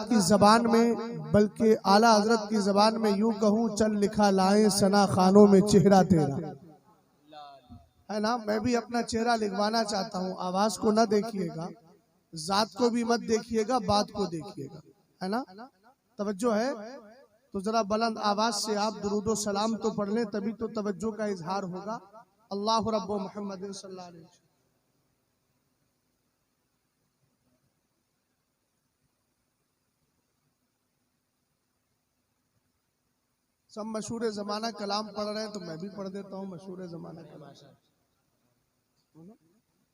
की ज़बान में, बल्कि आला हजरत की ज़बान में यूं कहूँ, चल लिखा लाए सना खानों में चेहरा तेरा, है ना। मैं भी अपना चेहरा लिखवाना चाहता हूँ। आवाज को ना देखिएगा, जात को भी मत देखिएगा, बात को देखिएगा, है ना। तवज्जो है तो जरा बुलंद आवाज से आप दुरूदो सलाम तो पढ़ लें, तभी तो तवज्जो का इजहार होगा। अल्लाह रब्बो मुहम्मद सल्लल्लाहु अलैहि वसल्लम। सब मशहूर ज़माना कलाम पढ़ रहे हैं तो मैं भी पढ़ देता हूँ मशहूर ज़माना कलाम।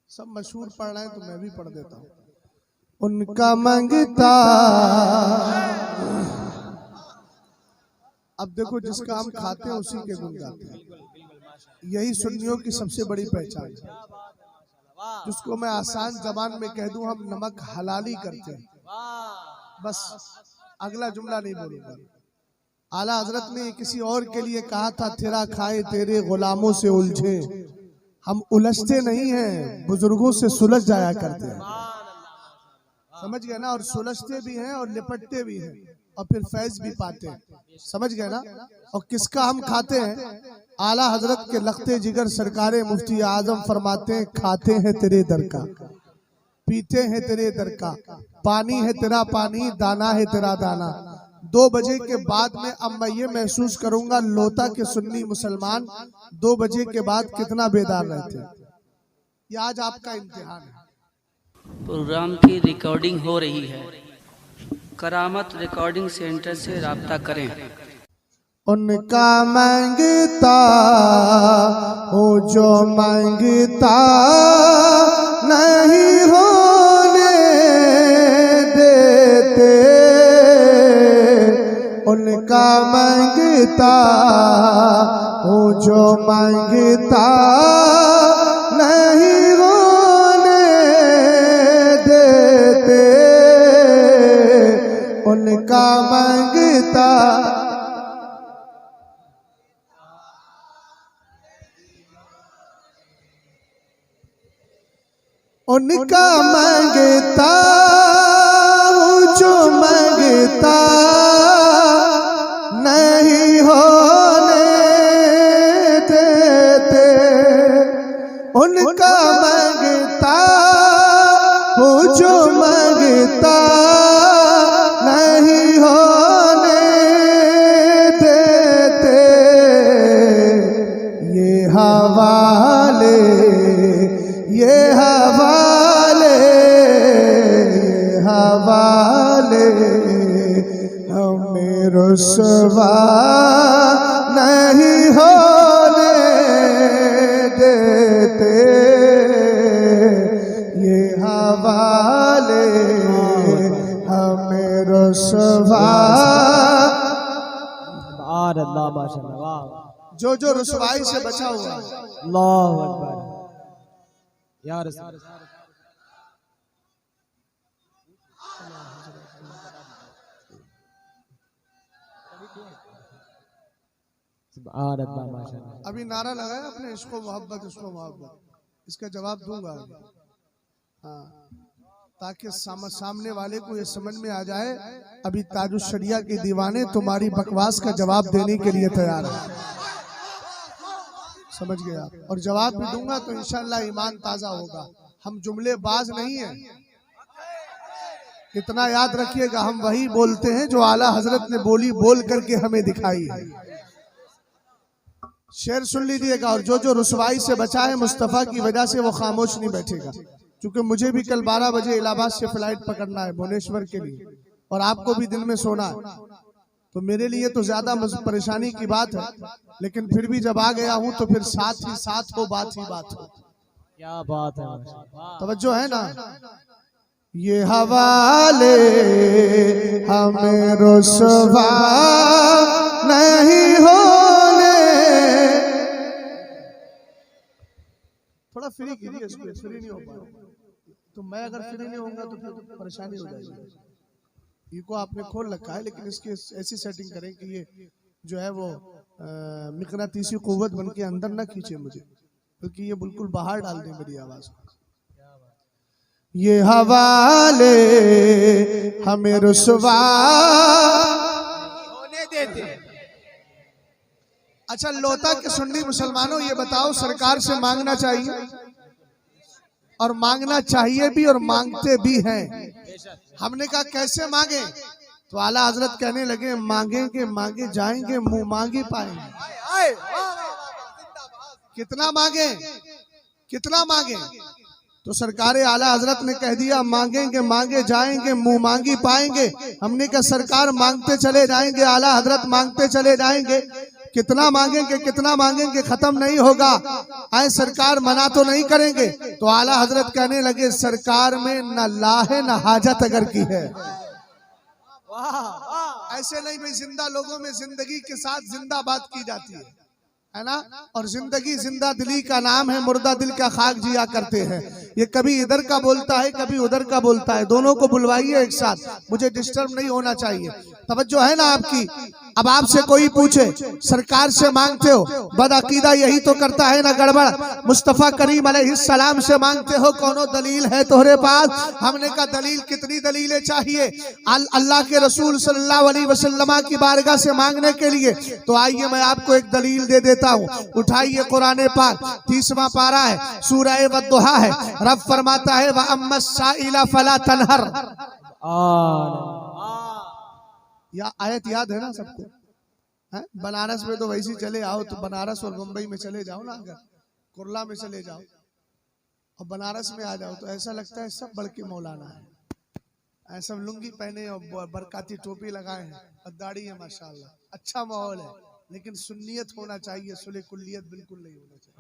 सब मशहूर पढ़ रहे हैं तो मैं भी पढ़ देता हूँ। उनका मंगता, अब देखो जिसका हम खाते हैं उसी के गुण गाते हैं। यही सुन्नियों की सबसे बड़ी पहचान है। जिसको मैं आसान जबान में कह दूं, हम नमक हलाली करते हैं, बस अगला जुमला नहीं बोलूंगा। आला हजरत ने किसी और के लिए कहा था, तेरा खाए तेरे गुलामों से उलझे। हम उलझते नहीं हैं, बुजुर्गों से सुलझ जाया करते हैं, समझ गए ना। और सुलझते भी हैं और लिपटते भी हैं और फिर फैज भी पाते हैं, समझ गए ना। और किसका हम खाते हैं? आला हजरत के लखते जिगर सरकारे मुफ्ती आजम फरमाते हैं, खाते हैं तेरे दर का, पीते हैं तेरे दर का, पानी है तेरा पानी, दाना है तेरा दाना। 2 बजे के बाद में अब मैं ये महसूस करूंगा, लोता के सुन्नी मुसलमान 2 बजे के बाद कितना बेदार रहते हैं। ये आज आपका इम्तिहान है। प्रोग्राम की रिकॉर्डिंग हो रही है, करामत रिकॉर्डिंग सेंटर से राब्ता करें। उनका मांगता हो जो मांगता नहीं होने देते, उनका मांगता हो जो मांगता नहीं होने देते, उनका मांगता। उनका मांगता हूँ जो मांगता नहीं होने देते, उनका मांगता हूँ जो मांगता नहीं होने देते। ये हवाले, ये हवाले, ये हवाले हमें रुसवा नहीं होने देते, ये हवाले हमें रुसवा। जो जो रुसवाई से बचा हुआ, अल्लाहु अकबर या रसूल। अभी नारा लगाया अपने इश्को मोहब्बत, इश्को मोहब्बत, इसका जवाब दूंगा। हाँ, ताकि सामने वाले को ये समझ में आ जाए, अभी ताजुश शरिया के दीवाने तुम्हारी बकवास का जवाब देने के लिए तैयार है, समझ गए आप। और जवाब भी दूंगा तो इंशाअल्लाह ईमान ताजा होगा। हम जुमलेबाज नहीं हैं, इतना याद रखिएगा। हम वही बोलते हैं जो आला हजरत ने बोली, बोल करके हमें दिखाई है। शेर सुन लीजिएगा। और जो जो रुसवाई से बचा है मुस्तफ़ा की वजह से, वो खामोश नहीं बैठेगा। क्योंकि मुझे भी कल 12 बजे इलाहाबाद से फ्लाइट पकड़ना है भुवनेश्वर के लिए, और आपको भी दिन में सोना है, तो मेरे लिए तो ज्यादा परेशानी की बात है। लेकिन फिर भी जब आ गया हूं तो फिर साथ ही साथ हो, बात ही बात हो। क्या बात है, तवज्जो है ना। ये हवाले हमें रुसवा नहीं होने। थोड़ा फ्री कीजिए इसको, फ्री नहीं हो पा रहा। तो मैं अगर फ्री नहीं होऊंगा तो फिर तो परेशानी हो जाएगी। ये को आपने खोल रखा है, लेकिन इसकी ऐसी सेटिंग करें कि ये जो है वो मिकनातीसी कुव्वत बन के अंदर ना खींचे मुझे, क्योंकि ये बिल्कुल बाहर डाल दे मेरी आवाज को। ये हवाले हमें रुसवा होने देते। अच्छा लोता के सुन्नी मुसलमानों ये बताओ, सरकार से मांगना चाहिए और मांगना चाहिए भी और मांगते भी हैं। हमने कहा कैसे मांगे, तो आला हजरत कहने लगे मांगेंगे मांगे जाएंगे मुंह मांगे पाएंगे। कितना मांगे, कितना मांगे, तो सरकार आला हजरत ने कह दिया मांगेंगे मांगे जाएंगे मुंह मांगी पाएंगे। हमने कहा सरकार मांगते चले जाएंगे, आला हजरत मांगते चले जाएंगे, कितना मांगेंगे कितना मांगेंगे खत्म नहीं होगा। आए सरकार मना तो नहीं करेंगे। तो आला हजरत कहने लगे सरकार में न लाहे न हाजत अगर की है। ऐसे नहीं भाई, जिंदा लोगों में जिंदगी के साथ जिंदाबाद की जाती है ना। और जिंदगी जिंदा दिली का नाम है, मुर्दा दिल का खाक जिया करते हैं। ये कभी इधर का बोलता है कभी उधर का बोलता है, दोनों को बुलवाइए एक साथ, मुझे डिस्टर्ब नहीं होना चाहिए। तवज्जो है ना आपकी। अब आपसे कोई पूछे सरकार से मांगते हो, बदअकीदा यही तो करता है ना गड़बड़। मुस्तफा करीम अलैहिस्सलाम से मांगते हो, कोनो दलील है तोहरे पास? हमने कहा दलील, कितनी दलीलें चाहिए अल्लाह के रसूल सल्लल्लाहु अलैहि वसल्लम की बारगाह से मांगने के लिए? तो आइए मैं आपको एक दलील दे देता हूँ। उठाइए कुरान पाक 30वां पारा है, सूरह वद्दुहा है। रब फरमाता है व अम्मस्साइला फला तनहर। या आयत याद है ना सबको? है? बनारस में तो वैसे चले आओ, तो बनारस और मुंबई में चले जाओ ना, अगर कुर्ला में चले जाओ और बनारस में आ जाओ तो ऐसा लगता है सब बड़के मौलाना है। ऐसा लुंगी पहने और बरकाती टोपी लगाए हैं और दाढ़ी है माशाल्लाह, अच्छा माहौल है। लेकिन सुन्नियत होना चाहिए, सुले कुल्लियत बिल्कुल नहीं होना चाहिए।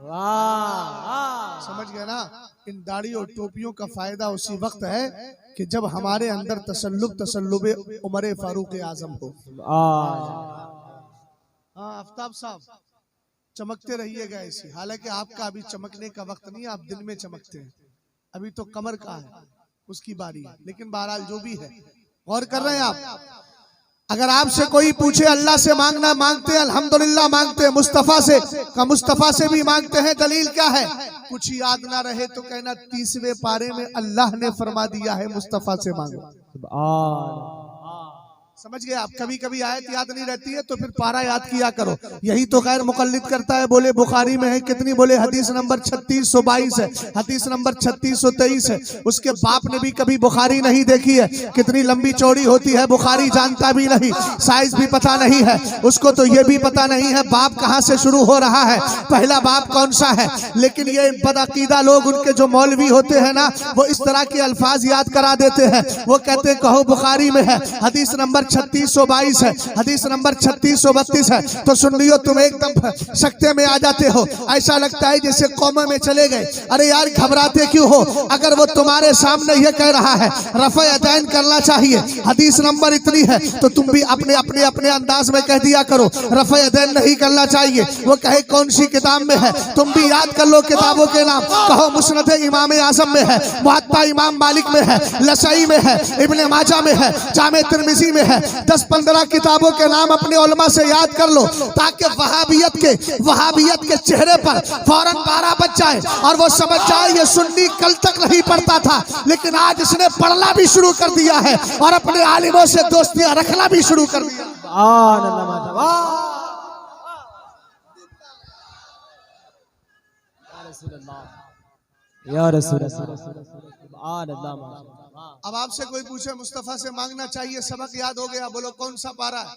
समझ गए ना? इन दाढ़ी और टोपियों का फायदा उसी वक्त है कि जब हमारे अंदर तसल्लुबे उमर फारूक आजम हो। हाँ आफ्ताब साहब चमकते रहिएगा ऐसे। हालांकि आपका अभी चमकने का वक्त नहीं, आप दिन में चमकते हैं, अभी तो कमर का है उसकी बारी है। लेकिन बहरहाल जो भी है, गौर कर रहे हैं आप? अगर आपसे कोई पूछे अल्लाह से मांगना, मांगते हैं अल्हम्दुलिल्लाह, मांगते हैं मुस्तफा से का, मुस्तफा से भी मांगते हैं। दलील क्या है? कुछ याद ना रहे तो कहना 30वें पारे में अल्लाह ने फरमा दिया है मुस्तफा से मांगो। समझ गए आप? कभी कभी आयत याद नहीं रहती है तो फिर पारा याद किया करो। यही तो खैर मुकल्लिद करता है। बोले बुखारी में है कितनी, बोले हदीस नंबर 3622 है, हदीस नंबर 3623 है। उसके बाप ने भी कभी बुखारी नहीं देखी है, कितनी लंबी चौड़ी होती है बुखारी जानता भी नहीं, साइज भी पता नहीं है उसको, तो ये भी पता नहीं है बाप कहाँ से शुरू हो रहा है, पहला बाप कौन सा है। लेकिन ये बदअकीदा लोग, उनके जो मौलवी होते हैं ना, वो इस तरह के अल्फाज याद करा देते हैं। वो कहते हैं कहो बुखारी में है हदीस नंबर 3622 है, हदीस नंबर 3632 है। तो सुन लियो, तुम एकदम सकते में आ जाते हो, ऐसा लगता है जैसे कौमे में चले गए। अरे यार घबराते क्यों हो? अगर वो तुम्हारे सामने ये कह रहा है रफ़े यदैन करना चाहिए, हदीस नंबर इतनी है, तो तुम भी अपने अपने अपने अंदाज में कह दिया करो रफ़े यदैन नहीं करना चाहिए। वो कहे कौन सी किताब में है, तुम भी याद कर लो किताबों के नाम। कहो मुस्नद इमाम आज़म में है, मुअत्ता इमाम मालिक में है, लसई में है, इब्ने माजा में है, जामे तिर्मिज़ी में है। 10-15 किताबों के नाम अपने उलमा से याद कर लो, ताकि वहाबियत के चेहरे पर फौरन 12 बज जाए और वो समझ जाए ये सुन्नी कल तक नहीं पढ़ता था, लेकिन आज इसने पढ़ना भी शुरू कर दिया है और अपने आलिमों से दोस्तियां रखना भी शुरू कर दिया। अब आपसे कोई पूछे मुस्तफा से मांगना चाहिए, सबक याद हो गया, बोलो कौन सा पारा है?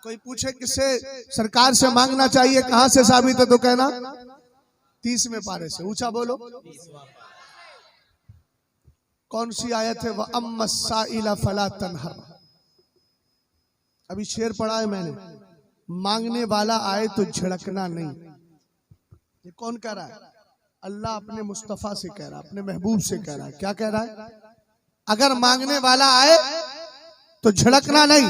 कोई पूछे किससे सरकार से मांगना चाहिए, कहां से साबित है, तो कहना 30वें पारे से। ऊंचा बोलो कौन सी आयत है? वह अम्मस्साइला फला तनहर। अभी शेर पढ़ा है मैंने, मांगने वाला आए तो झिड़कना नहीं। ये कौन कह रहा है? अल्लाह अपने मुस्तफा से कह रहा है, अपने महबूब से कह रहा है। क्या कह रहा है? अगर मांगने वाला आए तो झिड़कना नहीं।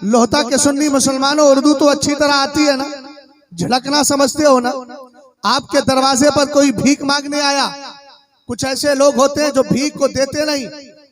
लोहता के सुन्नी मुसलमानों, उर्दू तो अच्छी तरह आती है ना, झिड़कना समझते हो ना? आपके दरवाजे पर कोई भीख मांगने आया, कुछ ऐसे लोग होते हैं जो भीख को देते नहीं,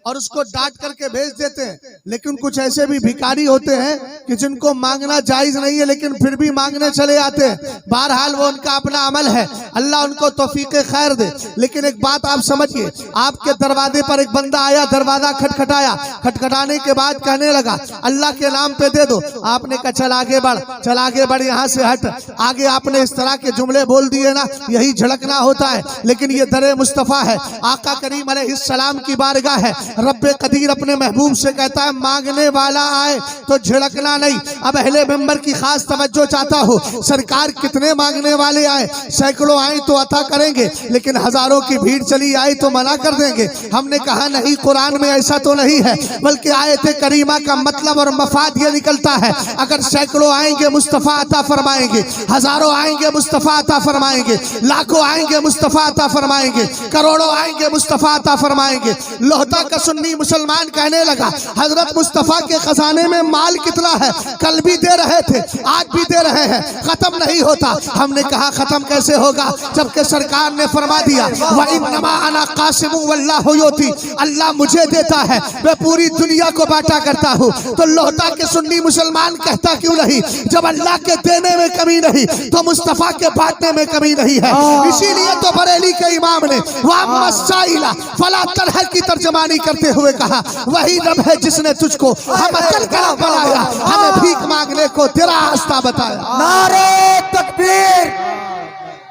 और उसको डांट करके भेज देते हैं। लेकिन कुछ ऐसे भी भिखारी होते हैं कि जिनको मांगना जायज नहीं है लेकिन फिर भी मांगने चले आते हैं। बहरहाल वो उनका अपना अमल है, अल्लाह उनको तौफीक खैर दे। लेकिन एक बात आप समझिए, आपके दरवाजे पर एक बंदा आया, दरवाजा खटखटाया, खटखटाने के बाद कहने लगा अल्लाह के नाम पे दे दो। आपने कहा चल आगे बढ़, चल आगे बढ़, यहाँ से हट। आगे आपने इस तरह के जुमले बोल दिए ना, यही झड़कना होता है। लेकिन ये दरे मुस्तफा है, आका करीम अलैहिस्सलाम की बारगाह है। रब्बे कदीर अपने महबूब से कहता है मांगने वाला आए तो झिड़कना नहीं। अब अहले मेंबर की खास तवज्जो चाहता हूँ, सरकार कितने मांगने वाले आए, सैकड़ों आए तो अता करेंगे, लेकिन हजारों की भीड़ चली आए तो मना कर देंगे। हमने कहा नहीं, कुरान में ऐसा तो नहीं है, बल्कि आयत करीमा का मतलब और मफाद ये निकलता है, अगर सैकड़ों आएंगे मुस्तफा अता फरमाएंगे, हजारों आएंगे मुस्तफा अता फरमाएंगे, लाखों आएंगे मुस्तफा अता फरमाएंगे, करोड़ों आएंगे मुस्तफा अता फरमाएंगे। लोहता का सुन्नी मुसलमान कहने लगा हजरत मुस्तफा के खजाने में माल कितना है, कल भी दे रहे थे, आज भी दे रहे हैं, खत्म नहीं होता। हमने कहा खत्म कैसे होगा, जबकि सरकार ने फरमा दिया व इन्नमा अना कासिमु वल्लाहु युती, अल्लाह मुझे देता है, मैं पूरी दुनिया को बांटा करता हूँ। तो लोहता के सुन्नी मुसलमान कहता क्यों नहीं, जब अल्लाह के देने में कमी नहीं तो मुस्तफा के बांटने में कमी नहीं है। इसीलिए तो बरेली के इमाम ने वाम्मा साइला फला तरह की तर्जमानी करते हुए कहा वही रब है जिसने तुझको हम अकल का बनाया, हमें भीख मांगने को तेरा रास्ता बताया। नारे तकबीर,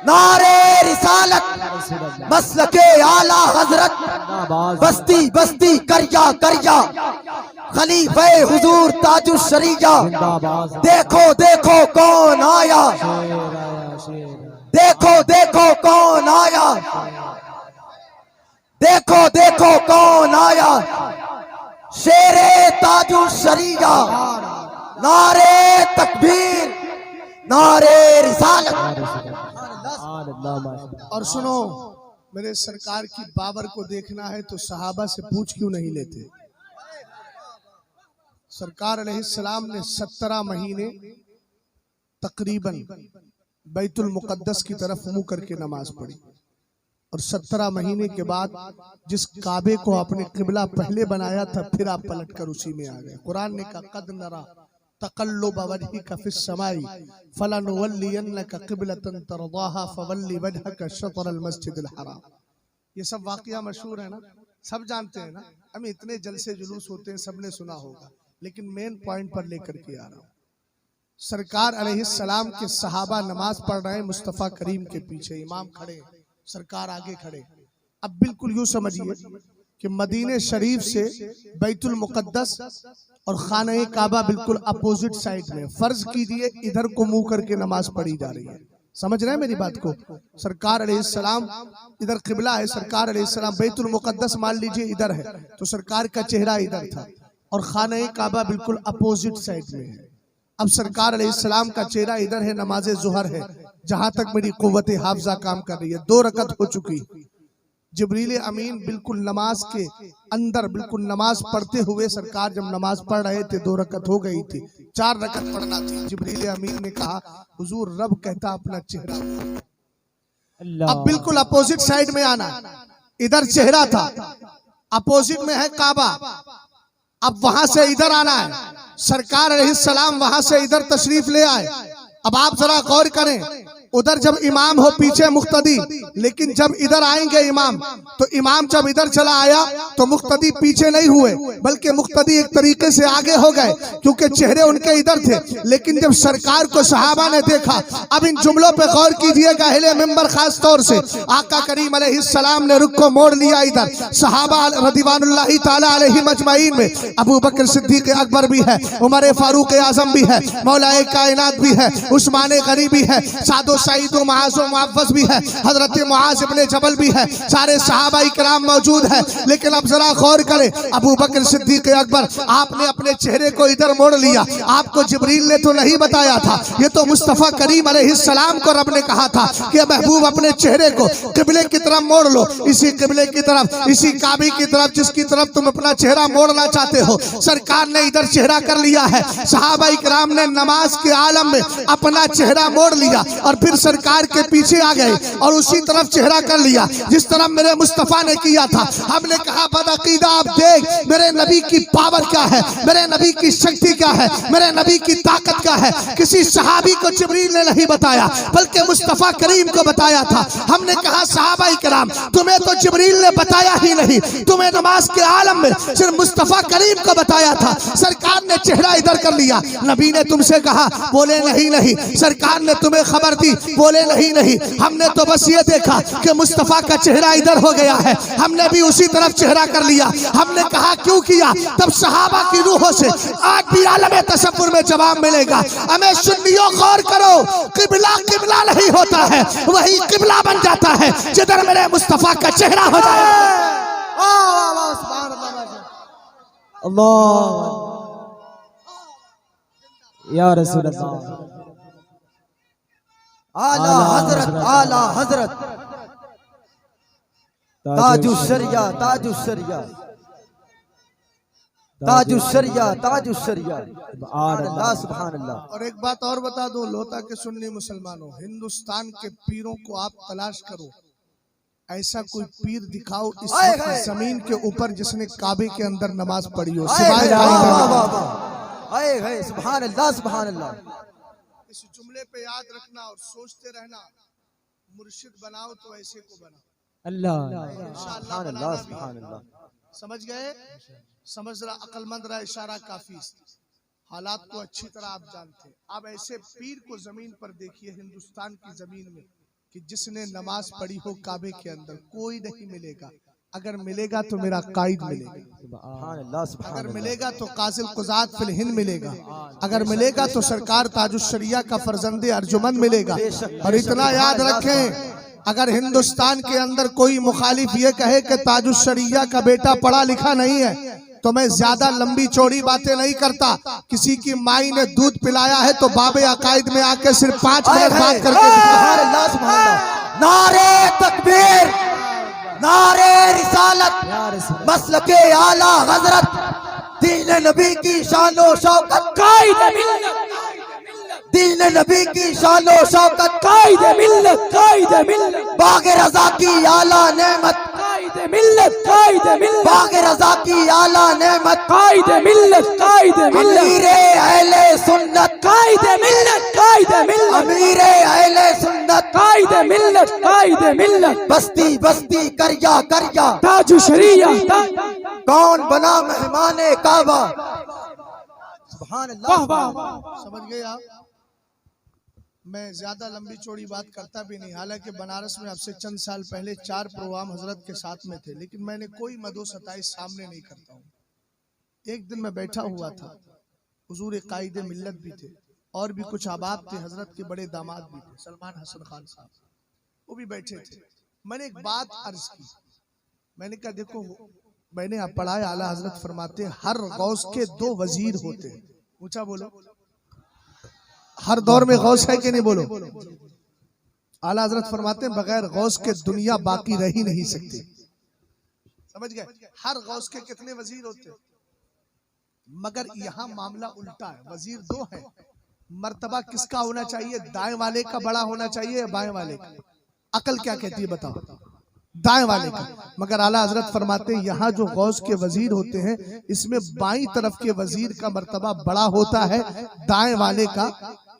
नारे रिसालत, मसलके आला हजरत, बस्ती बस्ती करिया करिया, खलीफे हुजूर ताजुश शरीया। देखो देखो कौन आया, देखो देखो कौन आया, देखो देखो कौन आया, शेरे ताजुश शरीया। नारे तकबीर, नारे रिसालत। और सुनो, मेरे सरकार की बाबर को देखना है तो सहाबा से पूछ क्यों नहीं लेते। सरकार अलैहिस्सलाम ने 17 महीने तकरीबन बैतुल मुकद्दस की तरफ मुंह करके नमाज पढ़ी, और 17 महीने के बाद जिस काबे को आपने किबला पहले बनाया था फिर आप पलटकर उसी में आ गए। कुरान ने कहा कद नरा तक़ल्लुब वजहिका फिस समाई फलनुवल्लियन्नका क़िबलतन तरदाहा फवल्लि वजहका शतरल मस्जिदिल हराम। ये सब वाक़या मशहूर है ना, सब जानते हैं ना, हम इतने जलसे जुलूस होते हैं, सबने सुना होगा, लेकिन मेन पॉइंट पर लेकर के आ रहा हूँ। सरकार अलैहिस्सलाम के सहाबा नमाज पढ़ रहे हैं, मुस्तफ़ा करीम के पीछे इमाम खड़े, सरकार आगे खड़े। अब बिल्कुल यूं समझिए कि मदीने शरीफ से बैतुल मुकद्दस और खाना काबा बिल्कुल अपोजिट साइड में। फर्ज कीजिए इधर को मुंह करके नमाज पढ़ी जा रही है, समझ रहे हैं मेरी बात को। सरकार अलैहिस्सलाम इधर किबला है, सरकार अलैहिस्सलाम बैतुल मुकद्दस मान लीजिए इधर है, तो सरकार का चेहरा इधर था, और खाना काबा बिल्कुल अपोजिट साइड में है। अब सरकार अलैहिस्सलाम का चेहरा इधर है, नमाज जुहर है, जहां तक मेरी कुव्वत हाफजा काम कर रही है। 2 रकत हो चुकी, जिब्रील अमीन बिल्कुल नमाज के अंदर बिल्कुल नमाज पढ़ते हुए, सरकार जब नमाज पढ़ रहे थे 2 रकत हो गई थी, 4 रकत पढ़ना थी। जिब्रील अमीन ने कहा हुजूर रब कहता अपना चेहरा, अब बिल्कुल अपोजिट साइड में आना, इधर चेहरा था, अपोजिट में है काबा, अब वहां से इधर आना है। सरकार अलैहिस्सलाम वहां से इधर तशरीफ ले आए। अब आप जरा गौर करें, उधर जब इमाम हो पीछे मुक्तदी, लेकिन जब इधर आएंगे इमाम, तो इमाम जब इधर चला आया तो मुक्तदी पीछे नहीं हुए, बल्कि मुक्तदी एक तरीके से आगे हो गए, क्योंकि चेहरे उनके इधर थे। लेकिन जब सरकार को सहाबा ने देखा, अब इन जुमलों पे गौर कीजिएगा, अहले मिंबर खास तौर से, आका करीम अलैहिस्सलाम ने रुख को मोड़ लिया इधर। सहाबा रदिवानुल्लाहि ताला अलैहिम अजमाइन में अबू बकर सिद्दीक अकबर भी है, उमर फारूक आजम भी है, मौलाए कायनात भी है, उस्मान गनी भी है, सादो सईद मुआज़ मुअव्वज़ भी है, हजरत मुआज़ इब्ने जबल भी है, सारे सहाबा इकराम मौजूद है। लेकिन अब जरा गौर करें, अबू बकर सिद्दीक अकबर, आपने अपने चेहरे को इधर मोड़ लिया। आपको जिब्रील ने तो नहीं बताया था, ये तो मुस्तफ़ा करीम अलैहिस्सलाम को रब ने कहा था कि महबूब अपने चेहरे को किबले की तरफ मोड़ लो, इसी किबले की तरफ, इसी काबे की तरफ जिसकी तरफ तुम अपना चेहरा मोड़ना चाहते हो। सरकार ने इधर चेहरा कर लिया है, सहाबा इकराम ने नमाज के आलम में अपना चेहरा मोड़ लिया, और फिर फिर सरकार के पीछे आ गए और उसी तरफ चेहरा कर लिया जिस तरफ मेरे मुस्तफा ने किया था। हमने कहा बदअकीदा आप देख मेरे नबी की पावर क्या है, मेरे नबी की शक्ति क्या है, मेरे नबी की ताकत क्या है। किसी सहाबी को जिब्रील ने नहीं बताया बल्कि मुस्तफा करीम को बताया था। हमने कहा सहाबाई कराम तुम्हें तो जिब्रील ने बताया ही नहीं, तुम्हें नमाज के आलम में सिर्फ मुस्तफा करीम को बताया था। सरकार ने चेहरा इधर कर लिया, नबी ने तुमसे कहा, बोले नहीं नहीं। सरकार ने तुम्हें खबर दी, बोले नहीं नहीं। हमने तो बस ये देखा कि मुस्तफा का चेहरा इधर हो गया है, हमने भी उसी तरफ चेहरा कर लिया। हमने कहा क्यों किया? तब सहाबा की रूहों से आज भी आलम तसव्वुर में जवाब मिलेगा। हमें सुन्नियों गौर करो, किबला किबला नहीं होता है, वही किबला बन जाता है जिधर मेरे मुस्तफा का चेहरा हो जाए। अल्लाह या रसूल अल्लाह। आला हजरत, आला हजरत, ताजुशरिया, ताजुशरिया, ताजुशरिया, ताजुशरिया। अल्लाह सुभान अल्लाह। और एक बात और बता दो लोता के सुन्नी मुसलमानों, हिंदुस्तान के पीरों को आप तलाश करो, ऐसा कोई पीर दिखाओ इस जमीन के ऊपर जिसने काबे के अंदर नमाज पढ़ी हो सिवाय सुभान अल्लाह, सुभान अल्लाह। इस जुमले पे याद रखना और सोचते रहना, मुर्शिद बनाओ तो ऐसे को बना। अल्लाह इंशाअल्लाह अल्लाह सुभान अल्लाह। समझ गए? समझ रहा, अक्लमंद रहा, इशारा काफी। हालात को अच्छी तरह आप जानते हैं। अब ऐसे पीर को जमीन पर देखिए हिंदुस्तान की जमीन में कि जिसने नमाज पढ़ी हो काबे के अंदर, कोई नहीं मिलेगा। अगर मिलेगा तो मेरा कायद मिलेगा, अगर मिलेगा तो काजिल कुजात फिल हिंद मिलेगा, अगर मिलेगा तो सरकार ताजुशरिया का फर्जंदे अर्जुमन मिलेगा। और इतना याद रखें, अगर हिंदुस्तान के अंदर कोई मुखालिफ ये कहे कि ताजुशरिया का बेटा पढ़ा लिखा नहीं है, तो मैं ज्यादा लंबी चौड़ी बातें नहीं करता। किसी की माई ने दूध पिलाया है तो बाबे अकायद में आके सिर्फ 5 मिनट बात करके नारे तकबीर, नारे रिसालत, मसलके आला हजरत, दीन नबी की शानो शौकत, कायदे मिल्लत, दीन नबी की शानो शौकत, कायदे मिल्लत, कायदे मिल्लत, बाग़े रज़ा की आला नेमत, कायदे मिल्लत, कायदे मिल्लत, बाग़े रज़ा की आला नेमत, कायदे मिल्लत, कायदे मिल्लत, अमीरे अहले सुन्नत, कायदे मिल्लत, कायदे मिल्लत, अमीरे अहले सुन्नत, कायदे मिल्लत, कायदे मिल्लत, बस्ती बस्ती करया करया ताजुशरिया। कौन बना मेहमाने काबा? सुभान अल्लाह। समझ गए आप? मैं ज्यादा लंबी चौड़ी बात करता भी नहीं। हालांकि बनारस में अब से चंद साल पहले 4 प्रोग्राम हजरत के साथ में थे, लेकिन मैंने कोई मदो सताइश सामने नहीं करता हूँ। एक दिन मैं बैठा हुआ था, हुजूर कायदे मिल्लत भी थे और भी कुछ अहबाब थे, हजरत के बड़े दामाद भी थे, सलमान हसन खान साहब, वो भी बैठे थे। मैंने एक बात अर्ज की, मैंने कहा देखो, मैंने आप पढ़ाया आला हजरत फरमाते हर गौस के 2 वजीर होते हैं। ऊंचा बोलो, हर दौर में गौस है कि नहीं? बोलो। आला हजरत फरमाते हैं बगैर गौस के दुनिया बाकी रह ही नहीं सकती। समझ गए? हर गौस के कितने वजीर होते हैं? मगर यहाँ मामला उल्टा है, वजीर 2 है। मर्तबा किसका होना चाहिए? दाएं वाले का बड़ा होना चाहिए या बाएं वाले का? अकल क्या कहती है बताओ? दाएं वाले का। मगर आला हजरत फरमाते हैं यहाँ जो गौस के वजीर होते हैं, इसमें बाईं तरफ के वजीर का मर्तबा बड़ा होता है, दाएं वाले का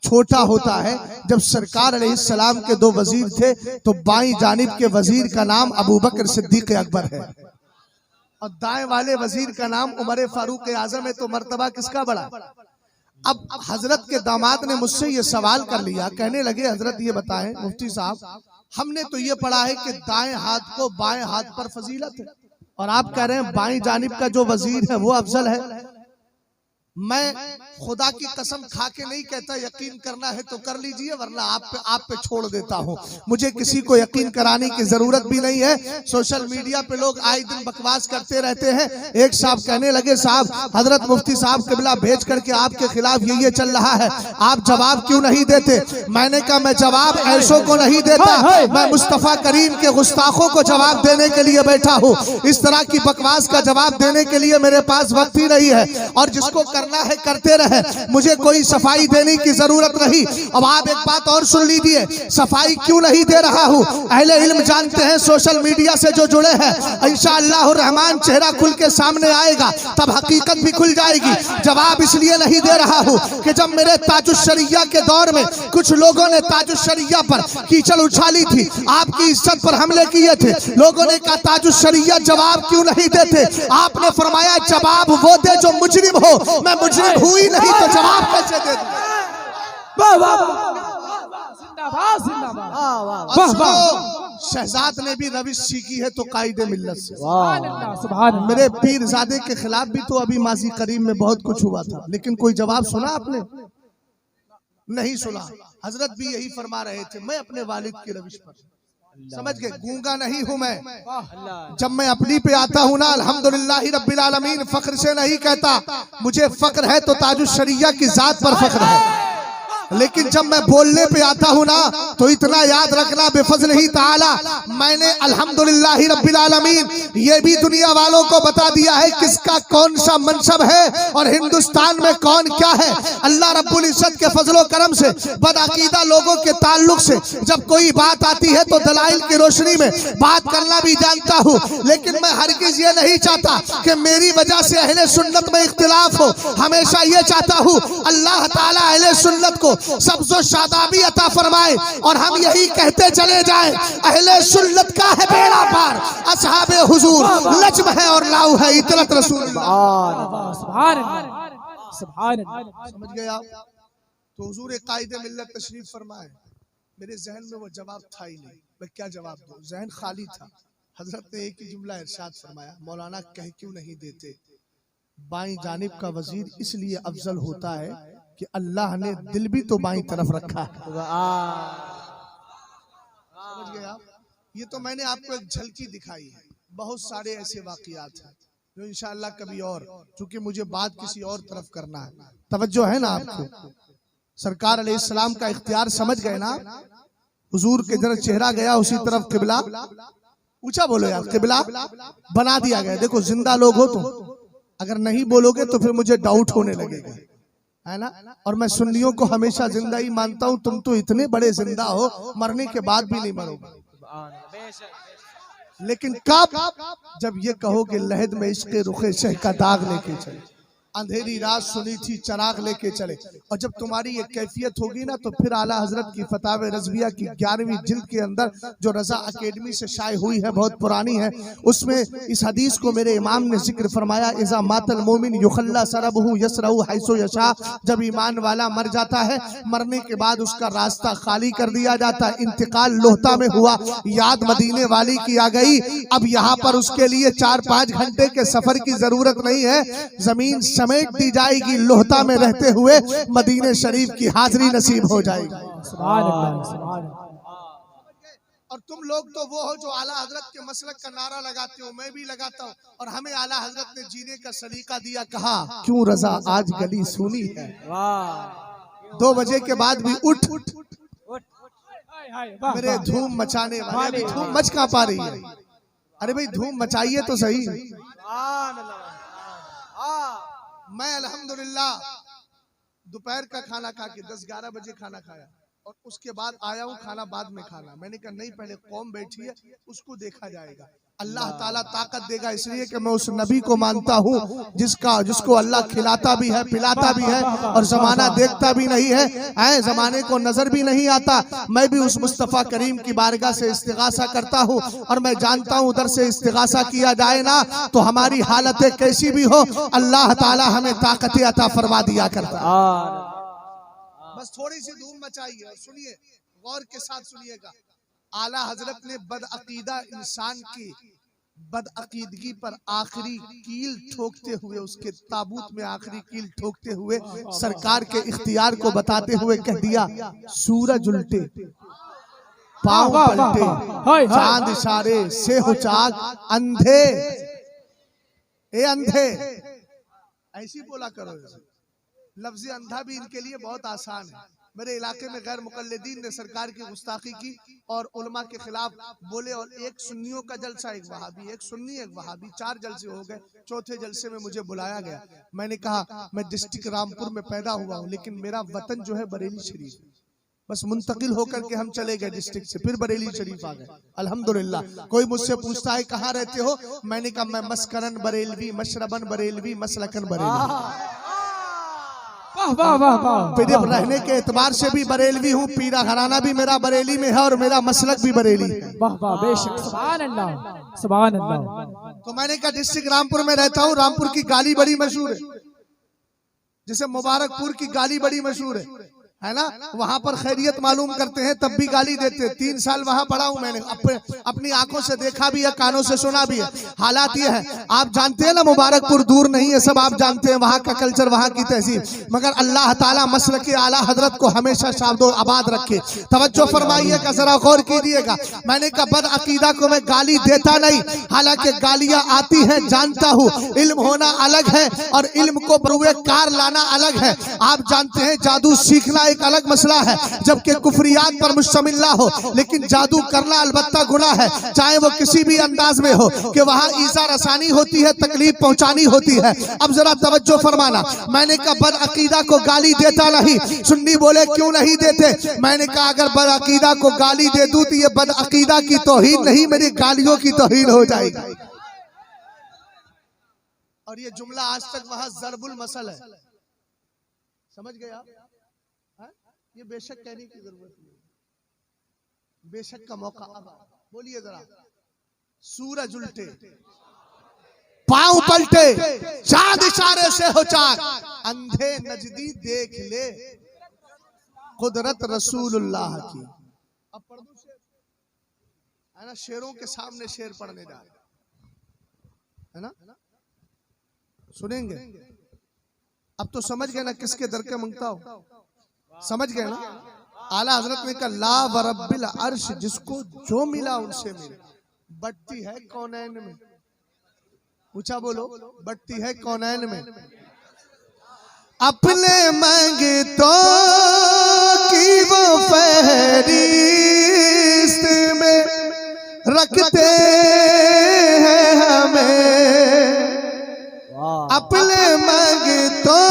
छोटा होता है। जब सरकार अलैहिस्सलाम के 2 वजीर थे तो बाईं जानिब के वजीर का नाम अबू बकर सिद्दीक अकबर है और दाएं वाले वजीर का नाम उमर फारूक आजम है। तो मर्तबा किसका बड़ा? अब हजरत के दामाद ने मुझसे ये सवाल कर लिया, कहने लगे हजरत ये बताएं मुफ्ती साहब, हमने तो ये पढ़ा है कि दाएं हाथ को बाएं हाथ पर फजीलत है, और आप कह रहे हैं बाईं जानिब का जो वजीर है वो अफजल है। मैं खुदा की कसम खा के नहीं कहता, यकीन करना है तो कर लीजिए, वरना आप पे छोड़ देता हूँ। मुझे किसी को यकीन कराने की जरूरत भी नहीं है। सोशल मीडिया पे लोग आए दिन बकवास करते रहते हैं। एक साहब कहने लगे, साहब हजरत मुफ्ती साहब किबला भेज करके आपके खिलाफ ये चल रहा है, आप जवाब क्यों नहीं देते? मैंने कहा मैं जवाब ऐसों को नहीं देता, मैं मुस्तफा करीम के गुस्ताखों को जवाब देने के लिए बैठा हूँ। इस तरह की बकवास का जवाब देने के लिए मेरे पास वक्त ही नहीं है। और जिसको करना है करते रहे, मुझे कोई सफाई देने की जरूरत नहीं। अब आप एक बात और सुन लीजिए, सफाई क्यों नहीं दे रहा हूँ। अहले इल्म जानते हैं, सोशल मीडिया से जो जुड़े हैं, इंशाअल्लाह रहमान चेहरा खुल के सामने आएगा, तब हकीकत भी खुल जाएगी। जवाब इसलिए नहीं दे रहा हूँ कि जब मेरे ताजुश्शरिया के दौर में कुछ लोगों ने ताजुश्शरिया पर कीचड़ उछाली थी, आपकी इज्जत पर हमले किए थे, लोगों ने कहा ताजुश्शरिया जवाब क्यों नहीं देते। आपने फरमाया जवाब वो दे जो मुजरिम हो, मैं मुजरिम हुई नहीं तो जवाब कैसे दे दूं। शहजाद ने भी रविश सीखी है तो कायदे मिल्लत से। मेरे पीरजादे के खिलाफ भी तो अभी माजी करीब में बहुत कुछ हुआ था, लेकिन कोई जवाब सुना आपने? नहीं सुना। हजरत भी यही फरमा रहे थे, मैं अपने वालिद की रविश पर, समझ गए, गूंगा नहीं हूं मैं। जब मैं अपनी पे आता हूं ना, अल्हम्दुलिल्लाह रब्बिल आलमीन, फख्र से नहीं कहता, मुझे फख्र है तो ताजुश्शरिया की जात पर फख्र है। लेकिन जब मैं बोलने पे आता हूँ ना, तो इतना याद रखना बेफज़लिही ताला, मैंने अल्हम्दुलिल्लाह रब्बिल आलमीन ये भी दुनिया वालों को बता दिया है किसका कौन सा मनसब है और हिंदुस्तान में कौन क्या है। अल्लाह रब्बुल इज्जत के फजलो करम से बदअकीदा लोगों के ताल्लुक से जब कोई बात आती है तो दलाइल की रोशनी में बात करना भी जानता हूँ, लेकिन मैं हरगिज़ ये नहीं चाहता कि मेरी वजह से अहले सुन्नत में इख्तिलाफ हो। हमेशा ये चाहता हूँ अल्लाह ताला अहले सुन्नत को सब्ज़ो शादाबी अता फरमाए और हम यही कहते चले जाएं, अहले सुन्नत का है बेड़ा पार, असहाबे हुजूर लज्म है और लाऊ है इतरत रसूल। समझ गए आप? तो हुजूर कायदे मिल्लत तशरीफ फरमाए, मेरे जहन में वो जवाब था ही नहीं, मैं क्या जवाब दूं, जहन खाली था। हजरत ने एक ही जुमला इरशाद फरमाया, मौलाना कह क्यों नहीं देते, बाईं जानिब का वजीर इसलिए अफजल होता है कि अल्लाह ने दिल भी तो बाईं तरफ रखा है। समझ गए आप? ये तो मैंने आपको एक झलकी दिखाई है, बहुत सारे ऐसे वाकयात हैं जो इंशाअल्लाह कभी और, चूंकि मुझे बात किसी और तरफ करना है। तवज्जो है ना आपको? सरकार अलैहिस्सलाम का इख्तियार समझ गए ना? हुजूर के जरा चेहरा गया उसी तरफ किबला, ऊंचा बोलो यार, किबला बना दिया गया। देखो जिंदा लोग हो तुम, अगर नहीं बोलोगे तो फिर मुझे डाउट होने लगेगा, है ना? और मैं सुन्नियों को हमेशा जिंदा ही मानता हूँ, तुम तो इतने बड़े जिंदा हो, मरने के बाद भी नहीं मरोगे। लेकिन कब? जब ये कहोगे लहद में इश्क़ रुखे शह का दाग लेके चले, अंधेरी रात सुनी थी चराग लेके चले। और जब तुम्हारी ये कैफियत होगी ना, तो फिर आला हजरत की फतावे रज़विया की 11वीं जिल्द के अंदर जो रजा अकेडमी से शाये हुई है, बहुत पुरानी है, उसमें इस हदीस को मेरे इमाम ने जिक्र फरमाया, इज़ा मातल मोमिन युखल्ला सरबहु यसरहु हैसो यशा, जब ईमान वाला मर जाता है, मरने के बाद उसका रास्ता खाली कर दिया जाता है। इंतकाल लोहता में हुआ, याद मदीने वाली की आ गई, अब यहाँ पर उसके लिए 4-5 घंटे के सफर की जरूरत नहीं है, जमीन समेट दी जाएगी, लोहता में रहते हुए मदीने शरीफ की हाजिरी नसीब हो जाएगी। और तुम लोग तो वो हो जो आला हजरत के मसलक का नारा लगाते हो, मैं भी लगाता हूँ, और हमें आला हजरत ने जीने का सलीका दिया, कहा क्यों रजा आज गली सुनी है, 2 बजे के बाद भी उठ। मेरे धूम मचाने वाले, अभी धूम मच कहाँ पा रही है? अरे भाई धूम मचाइए तो सही। मैं अल्हम्दुलिल्लाह दोपहर का खाना खा के 10-11 बजे खाना खाया, और उसके बाद आया हूँ खाना बाद में खाना। मैंने कहा नहीं, पहले कौम बैठी है उसको देखा जाएगा। अल्लाह ताला ताकत देगा, इसलिए कि मैं उस नबी को मानता हूँ जिसको अल्लाह खिलाता भी है, पिलाता भी है, और जमाना देखता भी नहीं है, जमाने को नजर भी नहीं आता। मैं भी उस मुस्तफ़ा करीम की बारगाह से इस्तिगासा करता हूँ, और मैं जानता हूँ उधर से इस्तिगासा किया जाए ना तो हमारी हालतें कैसी भी हो, अल्लाह ताला हमें ताकत अता फरमा दिया करता। बस थोड़ी सी धूम मचाइए और सुनिए, गौर के साथ सुनिएगा। आला हजरत ने बदअकीदा इंसान की बदअकीदगी पर आखिरी कील ठोकते हुए, उसके ताबूत में आखिरी कील ठोकते हुए सरकार के इख्तियार को बताते हुए कह दिया, सूरज उल्टे पांव पलटे चांद इशारे से हो चाक अंधे, ए अंधे, ऐसी बोला करो। लफ्ज़ अंधा भी इनके लिए बहुत आसान है, मेरे इलाके में गैर मुकल्लिदीन ने सरकार की गुस्ताखी की और उलमा के खिलाफ बोले, और एक सुन्नियों का जलसा, एक वहाबी, एक सुन्नी एक वहाबी, 4 जलसे हो गए। चौथे जलसे में मुझे बुलाया गया। मैंने कहा मैं डिस्ट्रिक्ट रामपुर में पैदा हुआ हूँ, लेकिन मेरा वतन जो है बरेली शरीफ, बस मुंतकिल होकर के हम चले गए डिस्ट्रिक्ट से, फिर बरेली शरीफ आ गए। अल्हम्दुलिल्लाह। कोई मुझसे पूछता है कहाँ रहते हो, मैंने कहा मैं मस्करन बरेलवी, मशरबन बरेलवी, मसलकन बरेलवी। वाह वाह वाह वाह। फिर अब रहने के एतबार से भी बरेलवी हूँ, पीरा घराना भी मेरा बरेली में है और मेरा मसलक भी बरेली है। वाह वाह बेशक, सुभान अल्लाह सुभान अल्लाह। तो मैंने कहा डिस्ट्रिक्ट रामपुर में रहता हूँ। रामपुर की गाली बड़ी मशहूर है, जैसे मुबारकपुर की गाली बड़ी मशहूर है ना। वहां पर खैरियत मालूम करते हैं तब भी गाली देते हैं। 3 साल वहां पढ़ा हूं मैंने, अपनी आंखों से देखा भी है, कानों से सुना भी है। हालात ये है, आप जानते हैं ना मुबारकपुर दूर नहीं है, सब आप जानते हैं, वहां का कल्चर, वहां की तहजीब। मगर अल्लाह ताला मसलक आला हजरत को हमेशा शाबदो आबाद रखे। तवज्जो फरमाइएगा, जरा गौर कीजिएगा। मैंने कहा बद अकीदा को मैं गाली देता नहीं, हालांकि गालियां आती हैं जानता हूँ। इल्म होना अलग है और इल्म को बरूए कार लाना अलग है। आप जानते हैं जादू सीखना एक अलग मसला है, जबकि कुफरियात पर मुश्तमिल ना हो, लेकिन जादू करना अलबत्ता गुनाह है, चाहे वो किसी भी अंदाज में हो, कि वहां ईजा रसानी होती है, तकलीफ पहुंचानी होती है। अब जरा तवज्जो फरमाना। मैंने कहा बद अकीदा को गाली देता नहीं। सुन्नी बोले क्यों नहीं देते? मैंने कहा अगर बद अकीदा को गाली दे दूं तो ये बद अकीदा की तौहीन नहीं, मेरी गालियों की तौहीन हो जाएगी। और ये जुमला आज तक वहां ज़रबुल मसल है, समझ गए आप? ये बेशक कहने की जरूरत नहीं, बेशक का मौका अब। बोलिए जरा। सूरज उल्टे, पांव पलटे, चांद इशारे से हो चाक, अंधे नजदी देख ले कुदरत रसूलुल्लाह की। अब पढ़ दूं शेर, है ना? शेरों के सामने शेर पढ़ने जा रहे, है ना? सुनेंगे? अब तो समझ गए ना किसके दर के मंगता हो, समझ गए ना? आला हजरत ने कहा ला वरब्बिल अर्श, जिसको जो मिला उनसे मिले। बढ़ती है कौनैन में, ऊंचा बोलो, बढ़ती है कौनैन में। अपने मंगतों की वो फहरिस्त में रखते हैं हमें, अपने मंगतों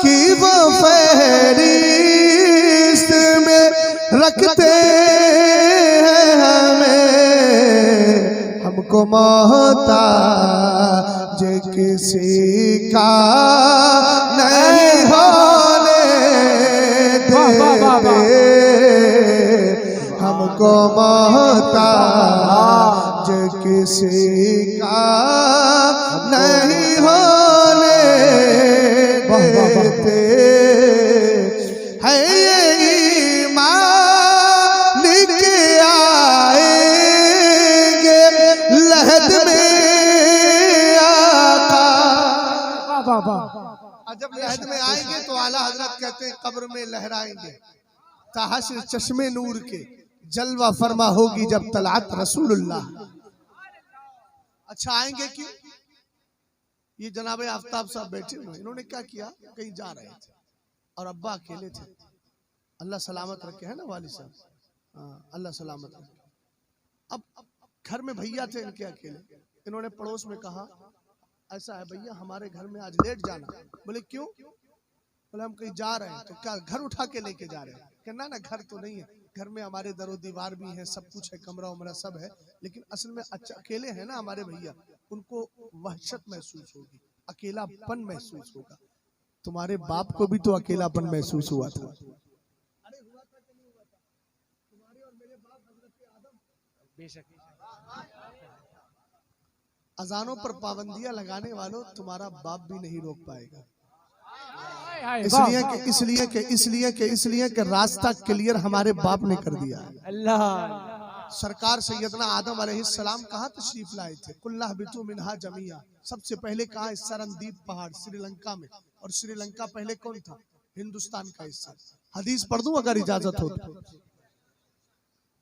की वो फहरिस्त में रखते हैं हमें। हमको मोहताज किसी का नहीं होने देते, हमको मोहताज किसी का नहीं होने देते। है ये ईमान लेके आएंगे लहद में आका। जब लहद में आएंगे तो आला हजरत कहते हैं कब्र में लहराएंगे, ताहशर चश्मे नूर के जलवा फरमा होगी जब तलात रसूलुल्लाह। अच्छा आएंगे क्यों? ये जनाबे आफ्ताब साहब बैठे हुए, इन्होंने क्या किया, कहीं जा रहे थे और अब्बा अकेले थे, अल्लाह सलामत रखे, है ना वाली साहब, हाँ अल्लाह सलामत रखे। अब घर में भैया थे इनके अकेले, इन्होंने पड़ोस में कहा ऐसा है भैया हमारे घर में आज लेट जाना। बोले क्यों? बोले हम कहीं जा रहे हैं। तो क्या घर उठा के लेके जा रहे हैं? कहना ना घर तो नहीं है, घर में हमारे दरो दीवार भी है, सब कुछ है, कमरा उमरा सब है, लेकिन असल में अच्छा अकेले हैं ना हमारे भैया, उनको वहशत महसूस होगी, अकेलापन महसूस होगा। तुम्हारे बाप को भी तो अकेलापन महसूस हुआ था। अजानों पर पाबंदियां लगाने वालों, तुम्हारा बाप भी नहीं रोक पाएगा। इसलिए कि रास्ता क्लियर हमारे बाप ने कर दिया। अल्लाह सरकार सैयदना आदम अलैहिस्सलाम कहाँ तशरीफ लाए थे? कुल्ला बितु मिनहा जमिया, सबसे पहले कहा सरनदीप पहाड़ श्रीलंका में, और श्रीलंका पहले कौन था? हिंदुस्तान का हिस्सा। हदीस पढ़ दूं अगर इजाजत हो तो।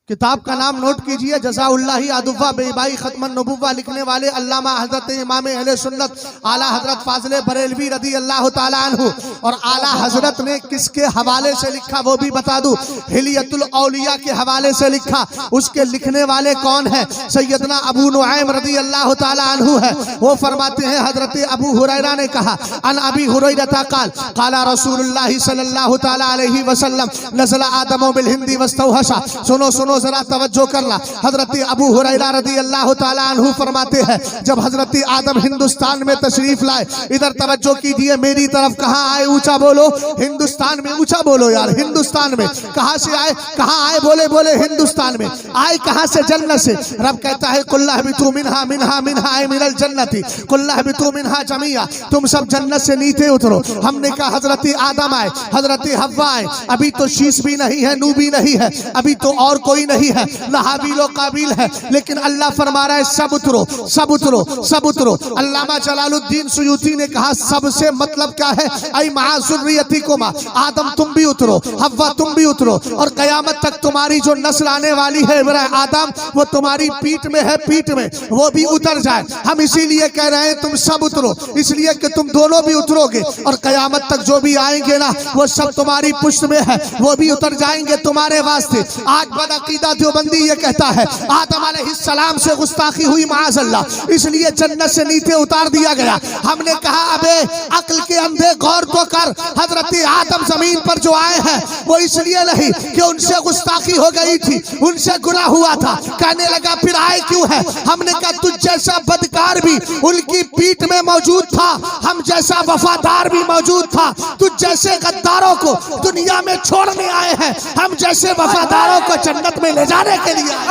किताब का नाम नोट कीजिए, जज़ाउल्लाही अदुव्वा बेबाई खत्मन नबुव्वा, लिखने वाले अल्लामा हजरत इमाम अहले सुन्नत आला हजरत फाज़िले बरेलवी रदी अल्लाह ताला अन्हु। और आला हजरत ने किसके हवाले से लिखा वो भी बता दूं, हिलियतुल औलिया के हवाले से लिखा। उसके लिखने वाले कौन है? सैयदना अबू नुआइम रदी अल्लाह ताला अन्हु है। वो फरमाते हैं हजरत अबू हुरैरा ने कहा, अन अबी हुरैरा क़ाल क़ाला रसूलुल्लाह सल्लल्लाहु ताला अलैहि वसल्लम नज़ला आदम बिल हिंदी वस्तौहशा। सुनो सुनो जरा तवज्जो करना। हजरत अबू हुरैरा रदी अल्लाह ताला अन्हु फरमाते हैं, जब हजरत आदम हिंदुस्तान में तशरीफ लाए, इधर तवज्जो कीजिए मेरी तरफ, कहाँ आए? ऊंचा बोलो, हिंदुस्तान में। ऊंचा बोलो यार, हिंदुस्तान में। कहाँ से आए? कहाँ आए? बोले बोले हिंदुस्तान में। आए कहाँ से? जन्नत से। रब कहता है कुल्ला बितु मिनहा मिनहा मिनहा मिनल जन्नती कुल्ला बितु मिनहा जमिया, तुम सब जन्नत से नीचे उतरो। हमने कहा हजरत आदम आए, हजरत हव्वा आए, अभी तो शीश भी नहीं है, नू भी नहीं है, अभी तो और कोई नहीं है, ना हाबील और काबिल है। लेकिन अल्लाह फरमा रहा है सब उतरो, सब उतरो, सब उतरो। अल्लामा जलालुद्दीन सुयूती ने कहा सबसे मतलब क्या है? ऐ माजुर्रियतिकुमा, आदम तुम भी उतरो, हव्वा तुम भी उतरो, और कयामत तक तुम्हारी जो नस्ल आने वाली है आदम, वो तुम्हारी पीठ में है, पीठ में, वो भी उतर जाए। हम इसीलिए कह रहे हैं तुम सब उतरो, इसलिए कि तुम दोनों भी उतरोगे, और कयामत तक जो भी आएंगे ना वो सब तुम्हारी पुष्ट में है, वो भी उतर जाएंगे तुम्हारे वास्ते। आज बदअकीदा देवबंदी ये कहता है आदम अलैहिस्सलाम से गुस्ताखी हुई माअज़ल्लाह, इसलिए जन्नत से नीचे उतार दिया गया। हमने कहा अबे अक्ल के अंधे गौर तो कर, हजरत आदम जमीन पर जो आए हैं वो इसलिए नहीं कि उनसे गुस्ताखी हो गई थी, उनसे गुनाह हुआ था। कहने लगा फिर आए क्यों है? हमने कहा तुझ जैसा बदकार भी उनकी पीठ में मौजूद था, हम जैसा वफादार भी मौजूद था। तुझ जैसे गद्दारों को दुनिया में छोड़ने आए हैं, हम जैसे वफादारों को जन्नत में ले जाने के लिए आए।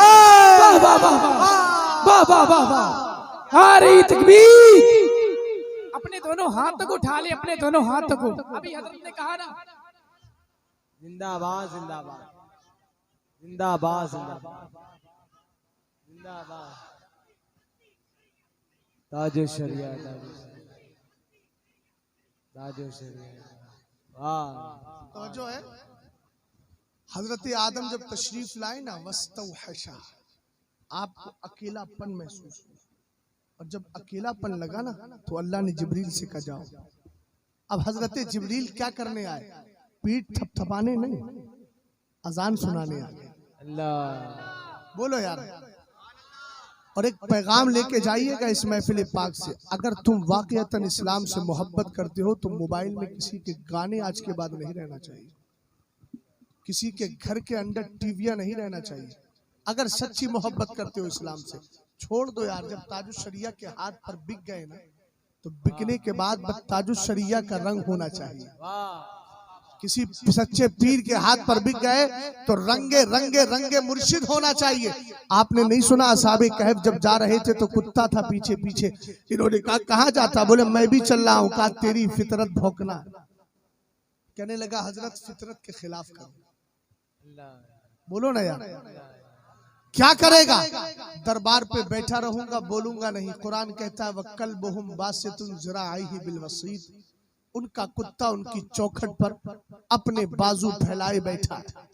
वाह वाह वाह वाह वाह वाह, नारे तकबीर। अपने दोनों हाथों को उठा ले, अपने दोनों हाथों को। अभी हजरत ने कहा ना, जिंदाबाद जिंदाबाद जिंदाबाद जिंदाबाद जिंदाबाद, ताजो शरिया ताजो शरिया। वाह तो जो है हजरत आदम जब तशरीफ लाए ना, वस्तौहशा, आपको अकेलापन महसूस हुआ, और जब अकेलापन लगा ना तो अल्लाह ने जिब्रील से कहा जाओ। अब हजरत जिब्रील क्या करने आए? पीठ थपथपाने नहीं, अजान सुनाने आए। अल्लाह बोलो यार। और एक पैगाम लेके जाइएगा इस महफिल पाक से, अगर तुम वाकईतन इस्लाम से मोहब्बत करते हो तो मोबाइल में किसी के गाने आज के बाद नहीं रहना चाहिए, किसी के घर के अंदर टीवियां नहीं रहना चाहिए। अगर सच्ची मोहब्बत करते हो इस्लाम से, छोड़ दो यार। जब ताजुश शरिया के हाथ पर बिक गए ना, तो बिकने के बाद ताजुश शरिया का रंग होना चाहिए। किसी सच्चे पीर के हाथ पर बिक गए तो रंगे रंगे रंगे मुर्शिद होना चाहिए। आपने नहीं सुना असहाबे कहफ जब जा रहे थे तो कुत्ता था पीछे पीछे, इन्होंने कहा कहाँ जाता? बोले मैं भी चल रहा हूँ। कहा तेरी फितरत भौंकना। कहने लगा हजरत फितरत के खिलाफ करो। बोलो ना यार, क्या करेगा? दरबार पे बैठा रहूंगा, बोलूंगा नहीं। कुरान कहता है वकल्बुहुम बासितुन ज़राइही बिलवसीत, उनका कुत्ता उनकी चौखट पर अपने बाजू फैलाए बैठा है।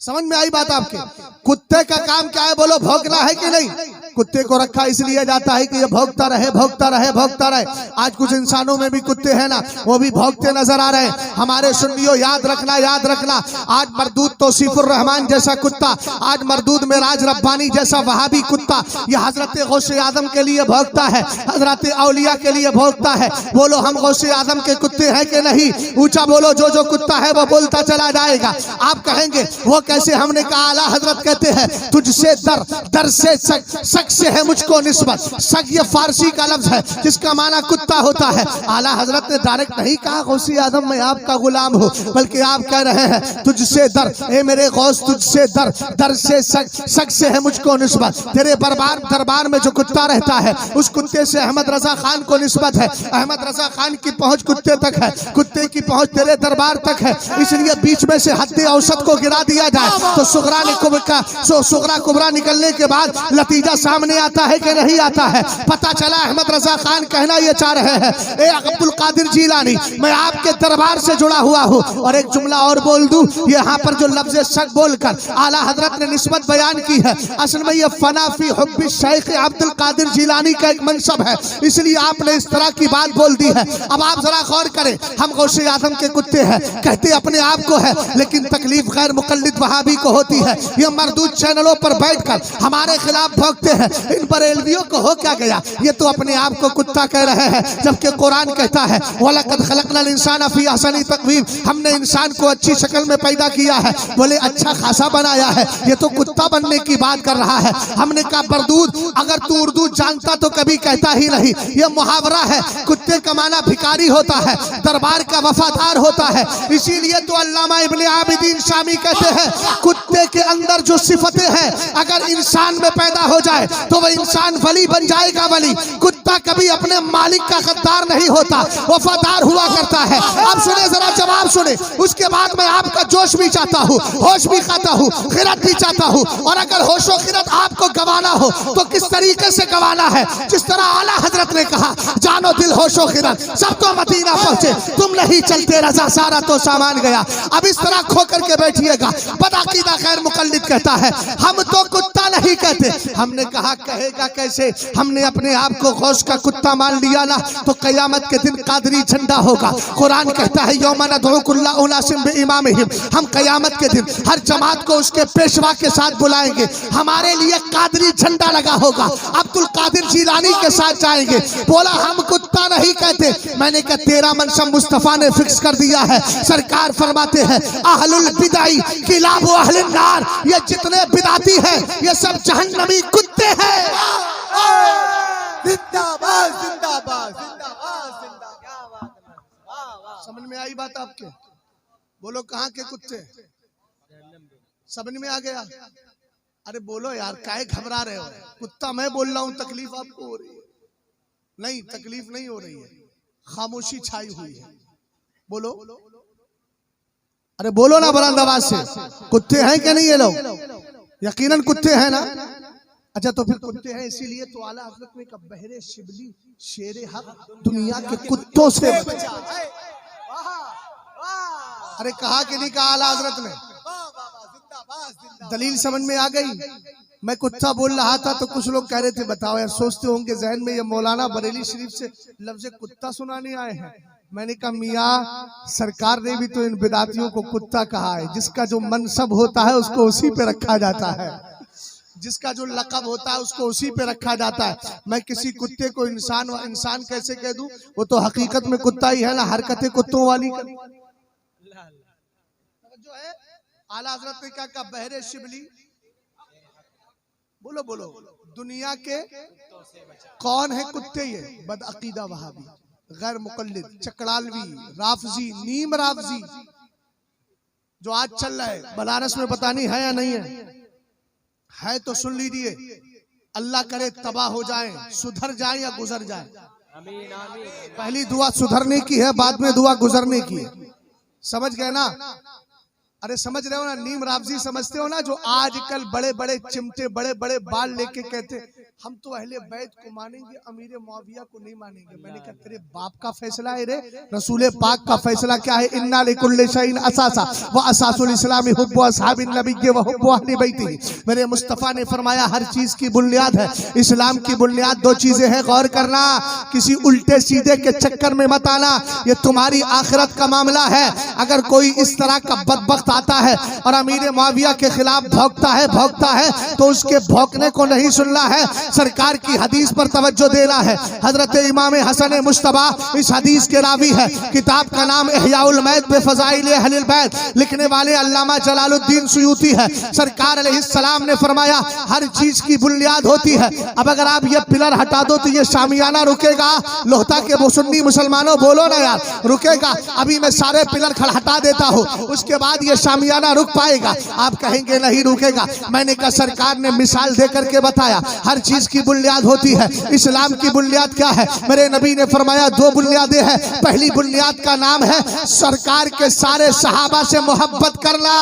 समझ में आई बात आपके? कुत्ते का काम क्या है? बोलो भौंकना है कि नहीं? कुत्ते को रखा इसलिए जाता है कि ये भौंकता रहे भौंकता रहे भौंकता रहे। आज कुछ इंसानों में भी कुत्ते हैं ना, वो भी भौंकते नजर आ रहे हैं। हमारे सुन्नियों याद रखना, याद रखना। आज मरदूद तौसीफुर रहमान जैसा कुत्ता, आज मरदूद मेराज रब्बानी जैसा वहाबी कुत्ता, ये हजरत गौसे आजम के लिए भौंकता है, हजरत औलिया के लिए भौंकता है। बोलो हम गौसे आजम के कुत्ते हैं कि नहीं? ऊंचा बोलो। जो जो कुत्ता है वो बोलता चला जाएगा। आप कहेंगे वो कैसे? हमने कहा आला हजरत कहते हैं तुझसे दर, दर से शक से है मुझको निस्बत। शक ये फारसी का लफ्ज है जिसका माना कुत्ता होता है। आला हजरत ने डायरेक्ट नहीं कहा गौसे आजम मैं आपका गुलाम हूँ, बल्कि आप कह रहे हैं तुझसे दर, ए मेरे गौस तुझसे दर, दर से शक से है मुझको निस्बत। तेरे दरबार में जो कुत्ता रहता है उस कुत्ते से अहमद रजा खान को निस्बत है। अहमद रजा खान की पहुंच कुत्ते तक है, कुत्ते की पहुंच तेरे दरबार तक है। इसलिए बीच में से हद औसत को गिरा दिया जाए तो सुगरा कुबरा निकलने के बाद नतीजा सामने आता है कि नहीं आता है। पता चला अहमद रजा खान कहना ये चाह रहे हैं, ए अब्दुल कादिर जीलानी, मैं आपके दरबार से जुड़ा हुआ हूँ। और एक जुमला और बोल दूं, यहाँ पर जो लफ्ज शक बोलकर आला हजरत ने निस्बत बयान की है, असल में ये फना फी हुब्बी शेख अब्दुल कादिर जीलानी का एक मनसब है, इसलिए आपने इस तरह की बात बोल दी है। अब आप जरा गौर करें, हम गौसे आजम के कुत्ते हैं, कहते अपने आप को है, लेकिन तकलीफ गैर मुकल्लिद वहाबी को होती है। ये मरदूद चैनलों पर बैठकर हमारे खिलाफ भौंकते हैं। इन बरेलवियों को हो क्या गया, ये तो अपने आप को कुत्ता कह रहे हैं, जबकि कुरान कहता है वलक़द खलक़नल इंसान फी अहसनी तक़वीम, हमने इंसान को अच्छी शक्ल में पैदा किया है। बोले अच्छा खासा बनाया है, ये तो कुत्ता बनने की बात कर रहा है। हमने कहा बरदूद, अगर तू उर्दू जानता तो कभी कहता ही नहीं। यह मुहावरा है, कुत्ते का माना भिखारी होता है, दरबार का वफादार होता है। इसीलिए तो अल्लामा इब्ने आबिदीन शामी कहते हैं, कुत्ते के अंदर जो सिफतें हैं अगर इंसान में पैदा हो जाए तो वह इंसान वली बन जाएगा। वली कुत्ता कभी अपने मालिक का गद्दार नहीं होता, वफादार हुआ करता है। अब सुने जरा, जवाब सुने, उसके बाद मैं आपका जोश भी चाहता हूँ, होश भी खाता हूँ, खिरत भी चाहता हूँ। और अगर होशो खिरत आपको गवाना हो तो किस तरीके से गवाना है, जिस तरह आला हजरत ने कहा, जानो दिल होशो खिरत सब तो मदीना पहुंचे, तुम नहीं चलते रजा सारा तो सामान गया। अब इस तरह खो करके बैठिएगा। बदअकीदा गैर मुकल्लिद कहता है हम तो कुत्ता नहीं कहते। हमने कहा कहेगा कैसे, हमने अपने आप को गौस का कुत्ता मान लिया ना तो कयामत के दिन कादरी झंडा होगा। कुरान कहता है यौमा नदउ कुल्ला उनासिम बिइमामिहिम, हम कयामत के दिन हर जमात को उसके पेशवा के साथ बुलाएंगे, हमारे लिए कादरी झंडा लगा होगा, अब्दुल कादिर जीलानी के साथ जाएंगे। बोला हम कुत्ता नहीं कहते। मैंने कहा तेरा मनसब मुस्तफा ने फिक्स कर दिया है। सरकार फरमाते हैं अहलुल बिदाई किलाब व अहलिन नार, ये जितने बिदाती हैं ये सब जहन्नमी कुत्ते हैं। जिंदाबाद जिंदाबाद जिंदाबाद जिंदाबाद। समझ में आई बात आपके? बोलो कहाँ के कुत्ते? समझ में आ गया? अरे बोलो यार, काहे घबरा रहे हो? कुत्ता मैं बोल रहा हूँ, तकलीफ आपको हो रही है? नहीं, तकलीफ नहीं हो रही है, खामोशी छाई हुई है। बोलो, अरे बोलो ना बुलंद आवाज से, कुत्ते हैं क्या नहीं ये लोग? यकीनन कुत्ते हैं ना? अच्छा तो फिर कुत्ते हैं, इसीलिए तो आला हजरत ने कहा बहरे शिबली शेरे हक दुनिया के कुत्तों से बचा। अरे कहा कि नहीं कहा आला हजरत ने? दलील समझ में आ गई? मैं कुत्ता बोल रहा था तो कुछ लोग कह रहे थे बताओ यार, सोचते होंगे जहन में ये मौलाना बरेली शरीफ से लफ्ज कुत्ता सुनाने आए हैं। मैंने कहा मियाँ सरकार ने भी तो इन बिदातियों को कुत्ता कहा है। जिसका जो मनसब होता है उसको उसी पे रखा जाता है, जिसका जो लक़ब होता है उसको उसी पे रखा जाता है। मैं किसी कुत्ते को इंसान कैसे कह दूं? वो तो हकीकत में कुत्ता ही है ना, हरकतें कुत्तों वाली जो है। आला हजरत ने क्या कहा? बहरे शिबली, बोलो बोलो, दुनिया के कौन है कुत्ते? ये बदअकीदा वहाबी, गैर मुकल्लिद, चकड़ालवी, राफजी, नीम राफजी जो आज चल रहा है बनारस में, पता नहीं है या नहीं है तो सुन लीजिए। अल्लाह करे तबाह हो जाए, सुधर जाए या गुजर जाए। पहली दुआ सुधरने की है, बाद में दुआ गुजरने की है। समझ गए ना? अरे समझ रहे हो ना? नीम राफजी समझते हो ना, जो आजकल बड़े बड़े चिमटे, बड़े बड़े बाल लेके कहते हम तो अहले बैत को मानेंगे, अमीर मुआविया को नहीं मानेंगे। मैंने कहा तेरे बाप का फैसला है रे, रसूल पाक का फैसला क्या है? इन्ना लिकुल्लि शैइन असासा व असासुल इस्लामी हुब्बु अस्हाबिन नबी व हुब्बु अहली बैतिही। मेरे मुस्तफ़ा ने फरमाया हर चीज की बुनियाद है, इस्लाम की बुनियाद दो चीजें हैं, गौर करना, किसी उल्टे सीधे के चक्कर में मत आना, ये तुम्हारी आखिरत का मामला है। अगर कोई इस तरह का बदबख्त आता है और अमीर मुआविया के खिलाफ भौंकता है तो उसके भौंकने को नहीं सुनना है, सरकार की हदीस पर तवज्जो देना है। हजरत इमाम हसन मुश्तबा इस हदीस के रावी है। किताब का नाम इहयाउल मौत बिफज़ाइल अहलिल बैत, लिखने वाले अल्लामा जलालुद्दीन सुयूती है। सरकार अलैहिस्सलाम ने फरमाया हर चीज की बुनियाद होती है। अब अगर आप ये पिलर हटा दो तो ये शामियाना रुकेगा? लोहता के सुन्नी मुसलमानों बोलो ना यार, रुकेगा? अभी मैं सारे पिलर हटा देता हूँ, उसके बाद ये शामियाना रुक पाएगा? आप कहेंगे नहीं रुकेगा। मैंने कहा सरकार ने मिसाल दे करके बताया हर चीज की बुनियाद होती है। इस्लाम की बुनियाद क्या है? मेरे नबी ने फरमाया दो बुनियादें हैं। पहली बुनियाद का नाम है सरकार के सारे सहाबा से मोहब्बत करना,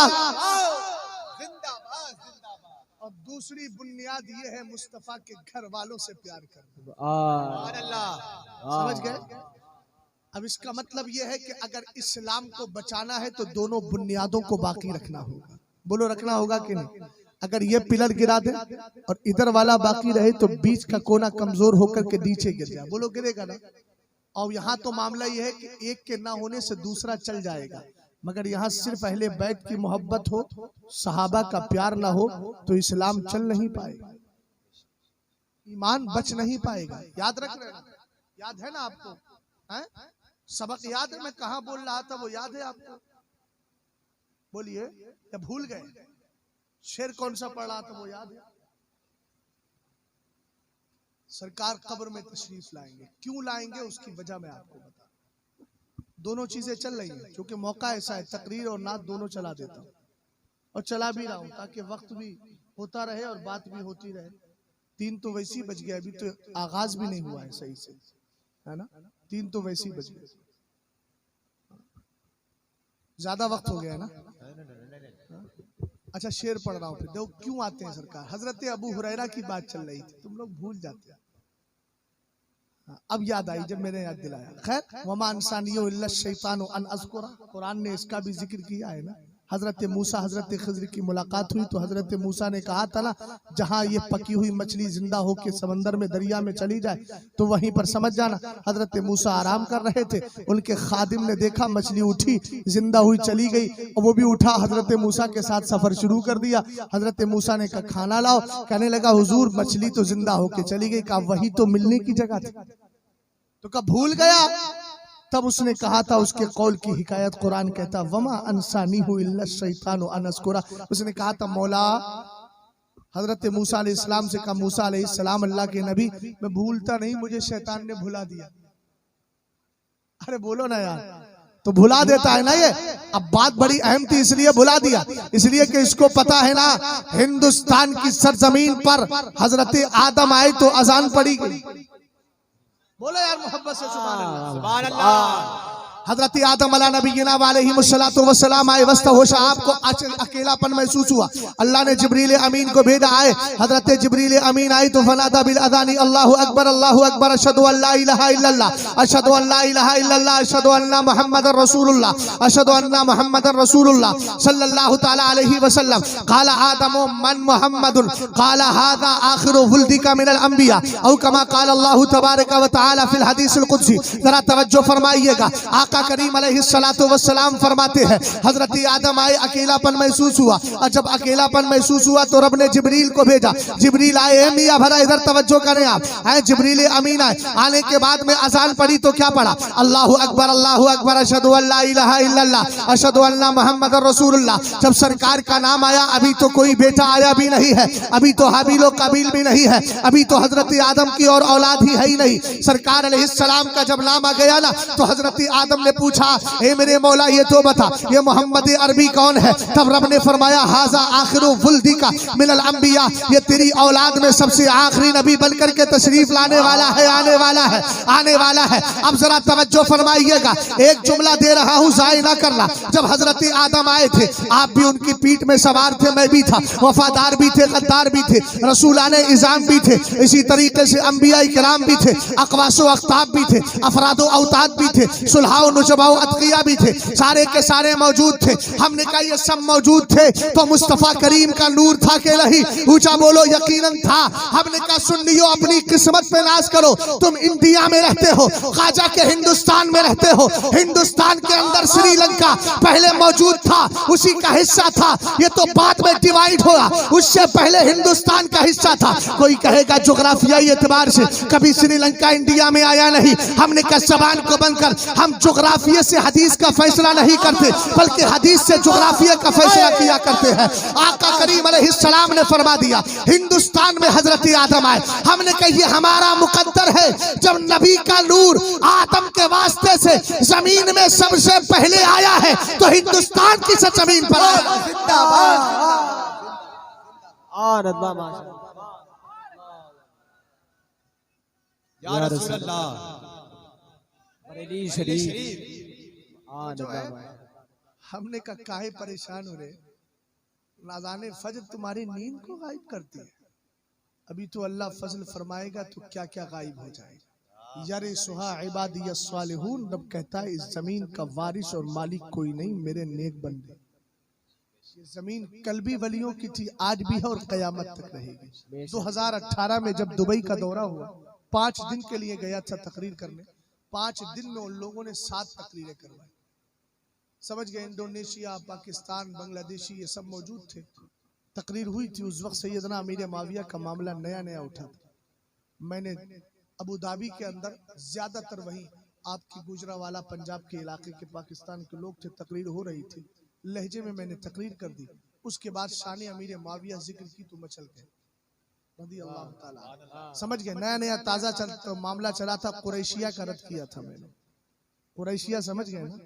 और दूसरी बुनियाद ये है मुस्तफा के घर वालों से प्यार करना। समझ गए? अब इसका मतलब ये है कि अगर इस्लाम को बचाना है तो दोनों बुनियादों को बाकी रखना होगा। बोलो रखना होगा कि नहीं? अगर ये पिलर गिरा दे और इधर वाला बाकी रहे तो बीच का कोना कमजोर होकर के नीचे गिर जाए। बोलो गिरेगा ना? और यहाँ तो मामला ये है कि एक के ना होने से दूसरा चल जाएगा, मगर यहाँ सिर्फ अहले बैत की मोहब्बत हो, सहाबा का प्यार ना हो तो इस्लाम चल नहीं पाएगा, ईमान बच नहीं पाएगा। याद रख रहे ना? याद है ना आपको? है? सबक याद है? मैं कहाँ बोल रहा था वो याद है आपको? बोलिए, या भूल गए? शेर कौन सा पढ़ रहा था वो याद है? सरकार कब्र में तशरीफ लाएंगे। क्यों लाएंगे उसकी वजह मैं आपको बता। दोनों चीजें चल रही हैं, क्योंकि मौका ऐसा है, तकरीर और नात दोनों चला देता हूँ और चला भी रहा हूँ ताकि वक्त भी होता रहे और बात भी होती रहे। 3 तो वैसी बज गया, अभी तो आगाज भी नहीं हुआ है सही से, है ना? 3 तो वैसी बज गए, ज्यादा वक्त हो गया है ना? अच्छा शेर पढ़ रहा हूँ फिर। देखो क्यों आते हैं सरकार। हजरत अबू हुरैरा की बात चल रही थी, तुम लोग भूल जाते हैं। अब याद आई जब मैंने याद दिलाया। खैर, वमा इंसानियो इल्ला शैतानु अन अज़कुरा, कुरान ने इसका भी जिक्र किया है ना। हजरत मूसा हजरत खिज़र की मुलाकात हुई तो हजरत मूसा ने कहा था ना, जहाँ ये पकी हुई मछली जिंदा होके समंदर में दरिया में चली जाए तो वहीं पर समझ जाना। हजरत मूसा आराम कर रहे थे, उनके खादिम ने देखा मछली उठी, जिंदा हुई चली गई, और वो भी उठा, हजरत मूसा के साथ सफर शुरू कर दिया। हजरत मूसा ने कहा खाना लाओ, कहने लगा हुजूर मछली तो जिंदा होके चली गई। कहा वही तो मिलने की जगह थी। तो कब भूल गया? तब उसने कहा था, उसके कौल की हिकायत कुरान कहता, वमा अंसानीहु इल्ला शैतानु अन अज़कुरा। उसने कहा था मौला, हजरत मूसा अलैहिस्सलाम से कहा, मूसा अलैहिस्सलाम अल्लाह के नबी, मैं भूलता नहीं, मुझे शैतान ने भुला दिया। अरे बोलो ना यार, तो भुला देता है ना ये। अब बात बड़ी अहम थी इसलिए भुला दिया, इसलिए कि इसको पता है ना हिंदुस्तान की सरजमीन पर हजरत आदम आए तो अजान पड़ी गई। बोलो यार मोहब्बत से सुभान अल्लाह, सुभान अल्लाह। हजरत आदम अला नबीना अलैहिमुस्सलातु वस्सलाम आए, वस्त होश आपको अकेलापन महसूस हुआ। अल्लाह ने जिब्रील अमीन को भेजा। आए हजरत जिब्रील अमीन आई तो फनादा बिल अदानी अल्लाहु अकबर अशहदु अल्ला इलाहा इल्लल्लाह अशहदु अल्ला इलाहा इल्लल्लाह अशहदु अन्ना मुहम्मदर रसूलुल्लाह अशहदु अन्ना मुहम्मदर रसूलुल्लाह सल्लल्लाहु तआला अलैहि वसल्लम। क़ाला आदमु मन मुहम्मदुन क़ाला हाज़ा आखिरु वुल्दिका मिनल अंबिया औ कमा क़ाला अल्लाहु तबारक व तआला फिल हदीसिल कुदसी। जरा तवज्जो फरमाइएगा, आका करीम अलैहिस्सलातु वस्सलाम फरमाते हैं हजरत आदम आए, अकेलापन महसूस हुआ, और जब अकेलापन महसूस हुआ तो रब ने जिब्रील को भेजा। जिब्रील आए, मियां भरा इधर तवज्जो करें आप। आए जिब्रील अमीन आए, आने के बाद में अजान पड़ी तो क्या पढ़ा? अल्लाहु अकबर अशहदु अल्ला इलाहा इल्लल्लाह अशहदु अन्ना मुहम्मदर रसूलुल्लाह। जब सरकार का नाम आया, अभी तो कोई बेटा आया भी नहीं है, अभी तो हाबिल और काबिल भी नहीं है, अभी तो हजरत आदम की और औलाद ही है ही नहीं। सरकार अलैहिस्सलाम का जब नाम आ गया ना तो हजरत आदम ने पूछा, ए मेरे मौला ये तो बता, ये मोहम्मद अरबी कौन है? तब रब ने फरमाया, हाजा आखिरु वुल्दिका मिनल अंबिया, ये तेरी औलाद में सबसे आखिरी नबी बनकर के तशरीफ लाने वाला है, आने वाला है, आने वाला है। अब जरा तवज्जो फरमाइएगा, एक जुमला दे रहा हूँ, जाय ना करना। जब हजरत आदम आए थे, आप भी उनकी पीठ में सवार थे, मैं भी था, वफादार भी थे, गद्दार भी थे, रसूलाने इज़ाम भी थे, इसी तरीके से अंबिया इकराम भी थे, अक़वासो अख़्ताब भी थे, अफरादो औताद भी थे, सुलहाओ नुजबाओ अतकिया भी थे, सारे के सारे मौजूद थे। हमने कहा ये सब मौजूद थे तो मुस्तफा करीम का नूर था के नहीं? ऊंचा बोलो यकीनन था। हमने कहा सुन्नियों अपनी किस्मत पे नाज करो, तुम इंडिया में रहते हो, ख्वाजा के हिंदुस्तान में रहते हो, हिंदुस्तान के अंदर श्रीलंका पहले मौजूद था, उसी का हिस्सा था, ये तो बाद में डिवाइड हुआ, उससे पहले हिंदुस्तान का हिस्सा था। कोई कहेगा जोग्राफियाई एतबार से कभी श्रीलंका इंडिया में आया नहीं। हमने कहा जबान को बंद कर, हम जोग्राफिया से हदीस का फैसला नहीं करते, बल्कि हदीस से जोग्राफिया का फैसला किया करते हैं। आका करीम अलैहिस्सलाम ने फरमा दिया हिंदुस्तान में हजरत आदम आए। हमने कहा ये हमारा मुकद्दर है, जब नबी का नूर आदम के वास्ते से जमीन में सबसे पहले आया है तो हिंदुस्तान की सरजमीन पर आया। या रसूल अल्लाह हमने कहा काहे परेशान हो रहे? नाज़ाने फज्र तुम्हारी नींद को गायब करती है। अभी तो अल्लाह फजल फरमाएगा तो क्या क्या गायब हो जाएगा। यारे सुहा इबादियस सालिहून, रब कहता है इस जमीन का वारिस और मालिक कोई नहीं, मेरे नेक बंदे। ये जमीन कल भी वलियों की थी, आज भी है और कयामत तक रहेगी। 2018 में जब दुबई का दौरा हुआ, 5 दिन के लिए गया था तकरीर करने। 5 दिन में उन लोगों ने 7 तकरीरें करवाई। समझ गए, इंडोनेशिया, पाकिस्तान, बांग्लादेशी ये सब मौजूद थे। तकरीर हुई थी। उस वक्त सैयदना अमीर माविया का मामला नया नया उठा था। मैंने अबू धाबी के अंदर ज्यादातर वही आपकी गुजरावाला पंजाब के इलाके के पाकिस्तान के लोग थे, तकरीर हो रही थी। लहजे में मैंने तकरीर कर दी। उसके बाद शान अमीर माविया जिक्र की तो मचल गए रज़ी अल्लाह ताला। समझ गए, नया नया ताजा तो मामला चला था। कुरैशिया का रद्द किया था मैंने। कुरैशिया समझ गए ना?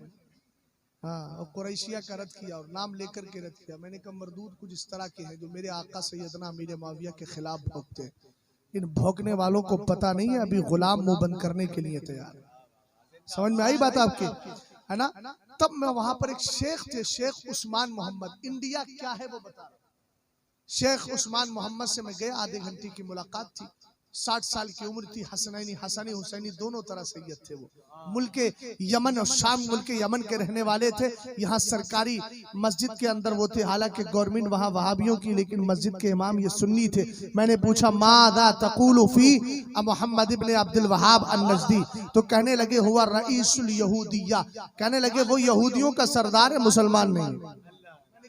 हाँ, और कुरैशिया का रद्द किया और नाम लेकर के रद्द किया। मैंने कहा मरदूद कुछ इस तरह के हैं जो मेरे आका सैयदना अमीर माविया के खिलाफ भौंकते हैं। इन भौंकने वालों को पता नहीं है अभी गुलाम मुंह बंद करने के लिए तैयार। समझ में आई बात आपकी, है ना? तब मैं वहां पर एक शेख थे, शेख उस्मान मोहम्मद। इंडिया क्या है वो बता रहा। शेख उस्मान मोहम्मद से मैं गया, आधे घंटे की मुलाकात थी। 60 साल की उम्र थी। हसनैनी हसनी हुसैनी दोनों तरह सैयद थे वो। मुल्क यमन और शाम मुल्क यमन के रहने वाले थे। यहाँ सरकारी मस्जिद के अंदर वो थे, हालांकि गवर्नमेंट वहाँ वहाबियों की, लेकिन मस्जिद के इमाम ये सुन्नी थे। मैंने पूछा मादा तक़ूलु फी मोहम्मद इब्न अब्दुल वहाब अन-नजदी, तो कहने लगे हुआ रईसुल यहूदिया, कहने लगे वो यहूदियों का सरदार है, मुसलमान नहीं।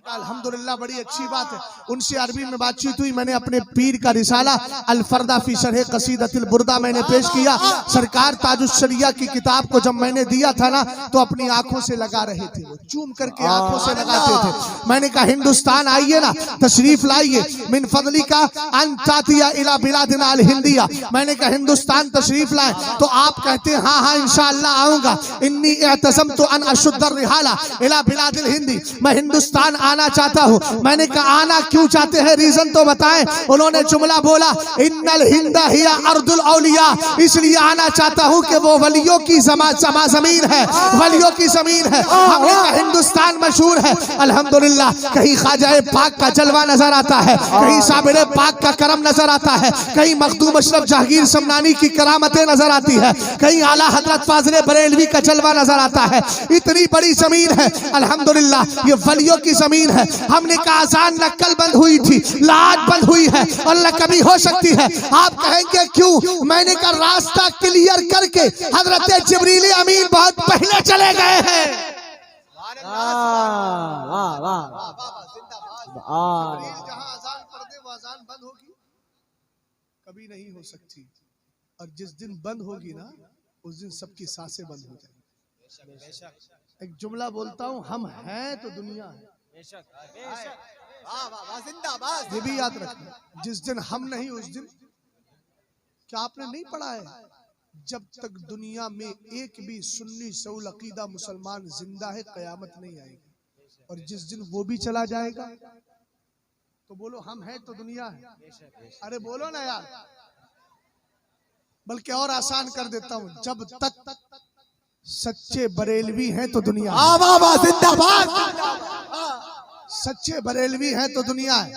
अल्हम्दुलिल्लाह, बड़ी अच्छी बात है। उनसे अरबी में बातचीत हुई। मैंने अपने पीर का रिसाला अल फरदा फी शरह क़सीदतिल बुरदा मैंने पेश किया। सरकार ताजुश शरिया की किताब को जब मैंने दिया था ना, तो अपनी आंखों से लगा रहे थे, वो चूम करके आंखों से लगाते थे। मैंने कहा हिंदुस्तान आइए ना, तशरीफ लाइए, मिन फजली का अंतातिया इला बिलादिना अल हिंदिया। मैंने कहा हिंदुस्तान तशरीफ लाए, तो आप कहते हैं हाँ हाँ इंशाअल्लाह आऊंगा। इन्नी एतज़मतु अन अशुद्द रिहाला इला बिलादिल हिंदी, मैं हिंदुस्तान आना चाहता हूँ। मैंने कहा आना क्यों चाहते हैं, रीजन तो बताएं। उन्होंने जुमला बोला इन्नल हिंदा हिया अर्दुल औलिया, इसलिए आना चाहता हूँ कि वो वलियों की जमीन है, वलियों की जमीन है। हमने कहा हिंदुस्तान मशहूर है अल्हम्दुलिल्लाह, कहीं ख्वाजा पाक का जलवा नजर आता है, कहीं साबिर पाक का करम नजर आता है, कहीं मखदूम अशरफ जहांगीर समनानी की करामतें नजर आती है, कहीं आला हजरत फाज़िल बरेलवी का जलवा नजर आता है। इतनी बड़ी जमीन है अल्हम्दुलिल्लाह, ये वलियों की जमीन है। हमने कहा आजान न कल बंद हुई थी, लाज बंद हुई है और न कभी हो सकती है। आप कहेंगे क्यों? मैंने कहा रास्ता क्लियर करके हजरत जिब्रील अमीन बहुत पहले चले गए हैं। वाह वाह जहां अजान पढ़ दे वो अजान बंद होगी, कभी नहीं हो सकती। और जिस दिन बंद होगी ना, उस दिन सबकी सांसें बंद हो जाएंगी। एक जुमला बोलता हूँ, हम हैं तो दुनिया है। ये भी याद रखना, जिस दिन हम नहीं उस दिन, क्या आपने नहीं पढ़ा है, जब तक दुनिया में एक भी सुन्नी सऊल अकीदा मुसलमान जिंदा है कयामत नहीं आएगी। और जिस दिन वो भी चला जाएगा तो बोलो हम हैं तो दुनिया है। अरे बोलो ना यार, बल्कि और आसान कर देता हूं, जब तक सच्चे बरेलवी हैं तो दुनिया सच्चे बरेलवी हैं तो दुनिया है।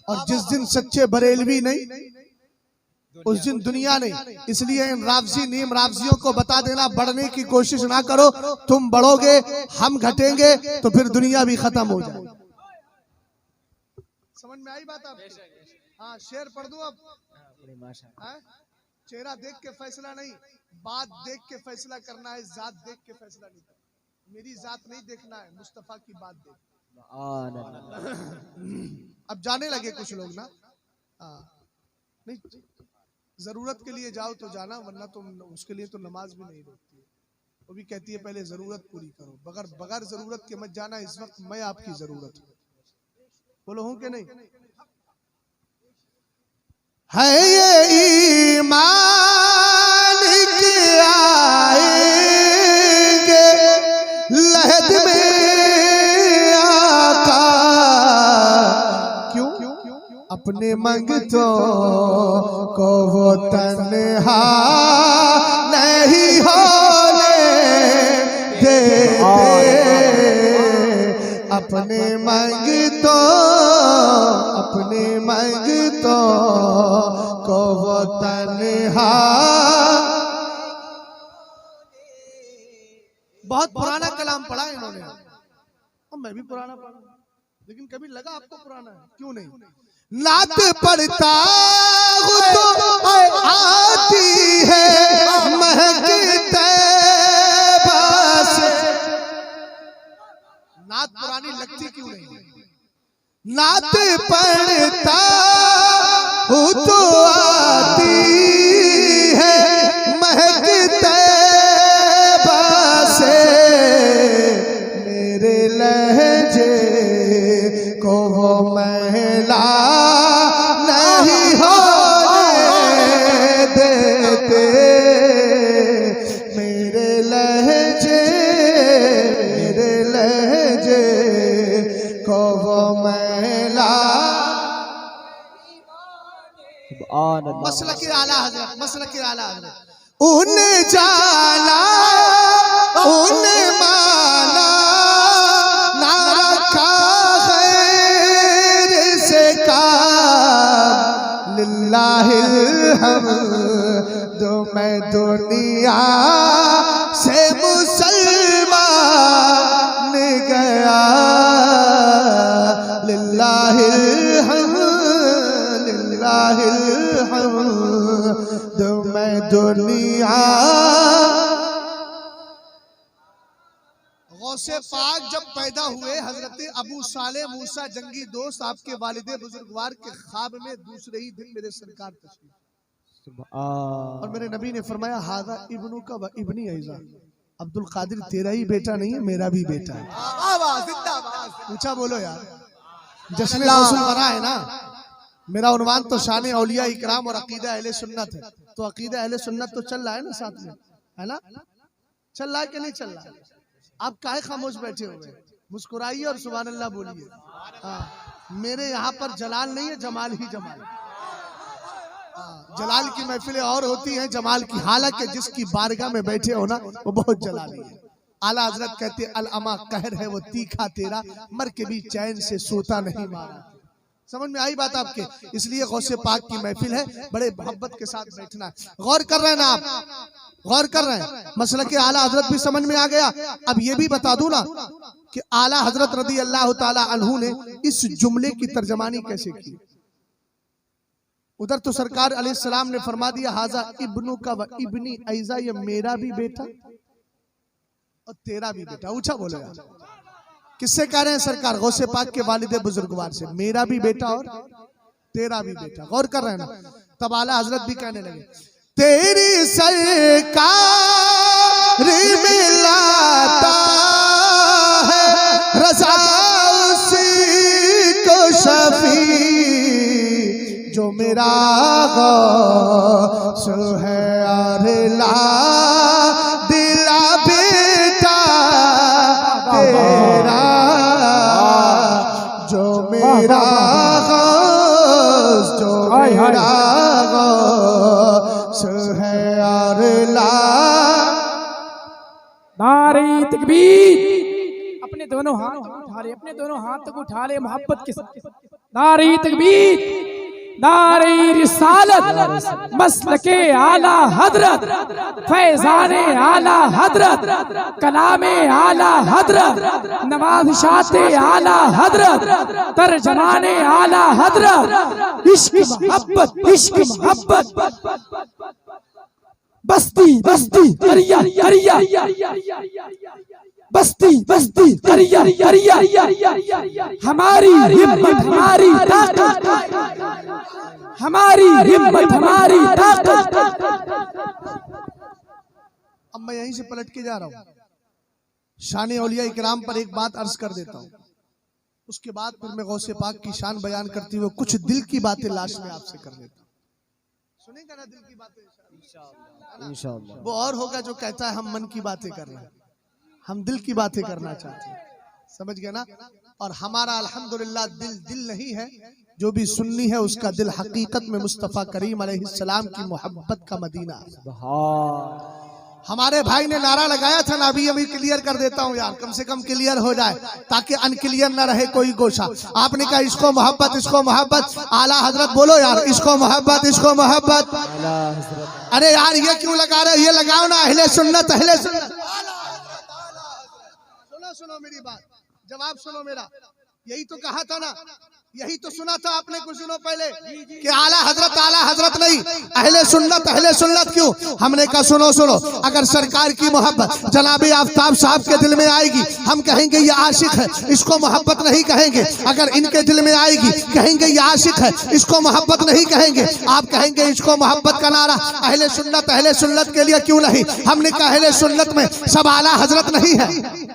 और जिस दिन सच्चे बरेलवी नहीं, उस दिन दुनिया नहीं। इसलिए इन रावजी नीम रावजियों को बता देना, बढ़ने की कोशिश ना करो, तुम बढ़ोगे हम घटेंगे तो फिर दुनिया भी खत्म हो जाए। समझ में आई बात आप? हाँ, शेर पढ़ दूं अब? चेहरा देख के फैसला नहीं, बात देख के फैसला करना है, जात देख के फैसला नहीं करना। मेरी जात नहीं देखना है, मुस्तफा की बात देख। अब जाने लगे कुछ लोग ना, नहीं जरूरत के लिए जाओ तो जाना, वरना तो उसके लिए तो नमाज भी नहीं रोकती है। वो भी कहती है पहले जरूरत पूरी करो, बगैर जरूरत के मत जाना। इस वक्त मैं आपकी जरूरत हूँ, बोलो हूँ कि नहीं? है ये ईमान के आएंगे लहद में आका, क्यों? अपने मंगतों को वो तन्हा नहीं होने देते, अपने मंगतों मांगतों को वो तन्हा। बहुत पुराना कलाम पढ़ा है इन्होंने, और मैं भी पुराना पढ़ा, लेकिन कभी लगा आपको पुराना है? क्यों नहीं? नात पढ़ता हूँ तो आती है महकते बस। नात पुरानी लगती क्यों नहीं? नात पढ़ता हूँ तो आती है महकते बस। मेरे लहजे को वो महिला नहीं होने देते। मेरे लहजे को वो महिला। मसलक आला हज़रत, मसलक आला हज़रत। उन जाला उन माना ना रखा खैर से का। लिल्लाहिल हम्द मैं दुनिया से मुसलमान गया। लिल्लाहिल हम्द मैं दुनिया। गौसे पाक जब पैदा हुए हजरत अबू साले मूसा जंगी दोस्त आपके वालिदे बुजुर्गवार के ख्वाब में दूसरे ही दिन मेरे सरकार तशरीफ, और मेरे नबी ने फरमाया हादा इब्नु का व इब्नी ऐजा। अब्दुल कादिर तेरा ही बेटा नहीं है, मेरा भी बेटा है। ऊंचा बोलो यार, जश्न रसूल बना है ना। मेरा उन्वान तो शान औलिया इकराम और अकीदा अहले सुन्नत है, तो अकीदा अहले सुन्नत तो चल रहा है ना साथ में, है ना? चल रहा है कि नहीं चल रहा? आप काहे खामोश बैठे हुए? मुस्कुराइए और सुभान अल्लाह बोलिए। हाँ, मेरे यहाँ पर जलाल नहीं है, जमाल ही जमाल। जलाल की महफिलें और होती हैं जमाल की, हालांकि जिसकी बारगाह में बैठे हो ना वो बहुत जलाली है। आला हजरत कहते अल अमा कहर है वो तीखा तेरा, मर के भी चैन से सोता नहीं मारा। समझ में आई बात आपके? इसलिए गौसे पाक की महफिल है, बड़े मोहब्बत के साथ बैठना। गौर कर रहे हैं ना आप? गौर कर रहे हैं? मसला के आला हजरत भी समझ में आ गया। अब ये भी बता दूं ना कि आला हजरत रदी अल्लाह ताला अन्हु ने इस जुमले की तर्जमानी कैसे की। उधर तो सरकार अलैहिस्सलाम ने फरमा दिया हाजा इब्नु का व इब्नी ऐजा, ये मेरा भी बेटा और तेरा भी बेटा। ऊंचा बोलो यार, किससे कह रहे हैं सरकार? गौसे पाक के वालिदे बुजुर्गवार से, मेरा भी बेटा और तेरा भी बेटा। गौर कर रहे हैं ना? तब आला हजरत भी कहने लगे तेरी सरकार मिलाता है रज़ा उसी को शफी, जो मेरा गौस है अरला दिला बेटा तेरा। जो मेरा गौस, जो मेरा गौस है अरला। नारे तकबीर। अपने दोनों हाथ उठा ले, अपने दोनों हाथ को उठा ले मोहब्बत के साथ। नारे तकबीर, नारे रिसालत, मसलके आला हजरत, फैजाने आला हजरत, कलामे आला हजरत, नवाज़िशाते आला हजरत, तर्जमाने आला हजरत। इश्क मोहब्बत, इश्क मोहब्बत, बस्ती बस्ती अरिया अरिया, बस्ती बस्ती अरिया अरिया, हमारी हिम्मत हमारी ताकत, हमारी हिम्मत हमारी ताकत। अब मैं यहीं से पलट के जा रहा हूँ, शान औलिया इकराम पर एक बात अर्ज कर देता हूँ, उसके बाद फिर मैं गौसे पाक की शान बयान करते हुए कुछ दिल की बातें लास्ट में आपसे कर लेता हूँ। सुनेगा ना दिल की बातें इंशाअल्लाह। वो और होगा जो कहता है हम मन की बातें कर रहे हैं, हम दिल की बातें करना चाहते हैं। समझ गए ना? और हमारा अल्हम्दुलिल्लाह दिल नहीं है, जो भी सुन्नी है उसका दिल हकीकत में मुस्तफ़ा करीम अलैहिस्सलाम की मोहब्बत का मदीना है। हमारे भाई ने नारा लगाया था ना, अभी क्लियर कर देता हूँ यार, कम से कम क्लियर हो जाए ताकि अनक्लियर न रहे कोई गोशा। आपने कहा इसको मोहब्बत, इसको मोहब्बत, आला हजरत बोलो यार, इसको मोहब्बत, इसको मोहब्बत। अरे यार ये क्यों लगा रहे, ये लगाओ ना, अहले सुन्नत, अहले सुन्नत। सुनो सुनो मेरी बात, जवाब सुनो मेरा। यही तो कहा था ना, यही तो सुना था आपने कुछ दिनों पहले कि आला हजरत नहीं, अहले सुन्नत क्यों? हमने कहा सुनो सुनो, अगर सरकार की मोहब्बत जनाबे आफ्ताब साहब के दिल में आएगी, हम कहेंगे ये आशिक है, इसको मोहब्बत नहीं कहेंगे। अगर इनके दिल में आएगी, कहेंगे ये आशिक है, इसको मोहब्बत नहीं कहेंगे। आप कहेंगे इसको मोहब्बत का नारा अहले सुन्नत के लिए क्यों नहीं? हमने कहा अहले सुन्नत में सब आला हजरत नहीं है।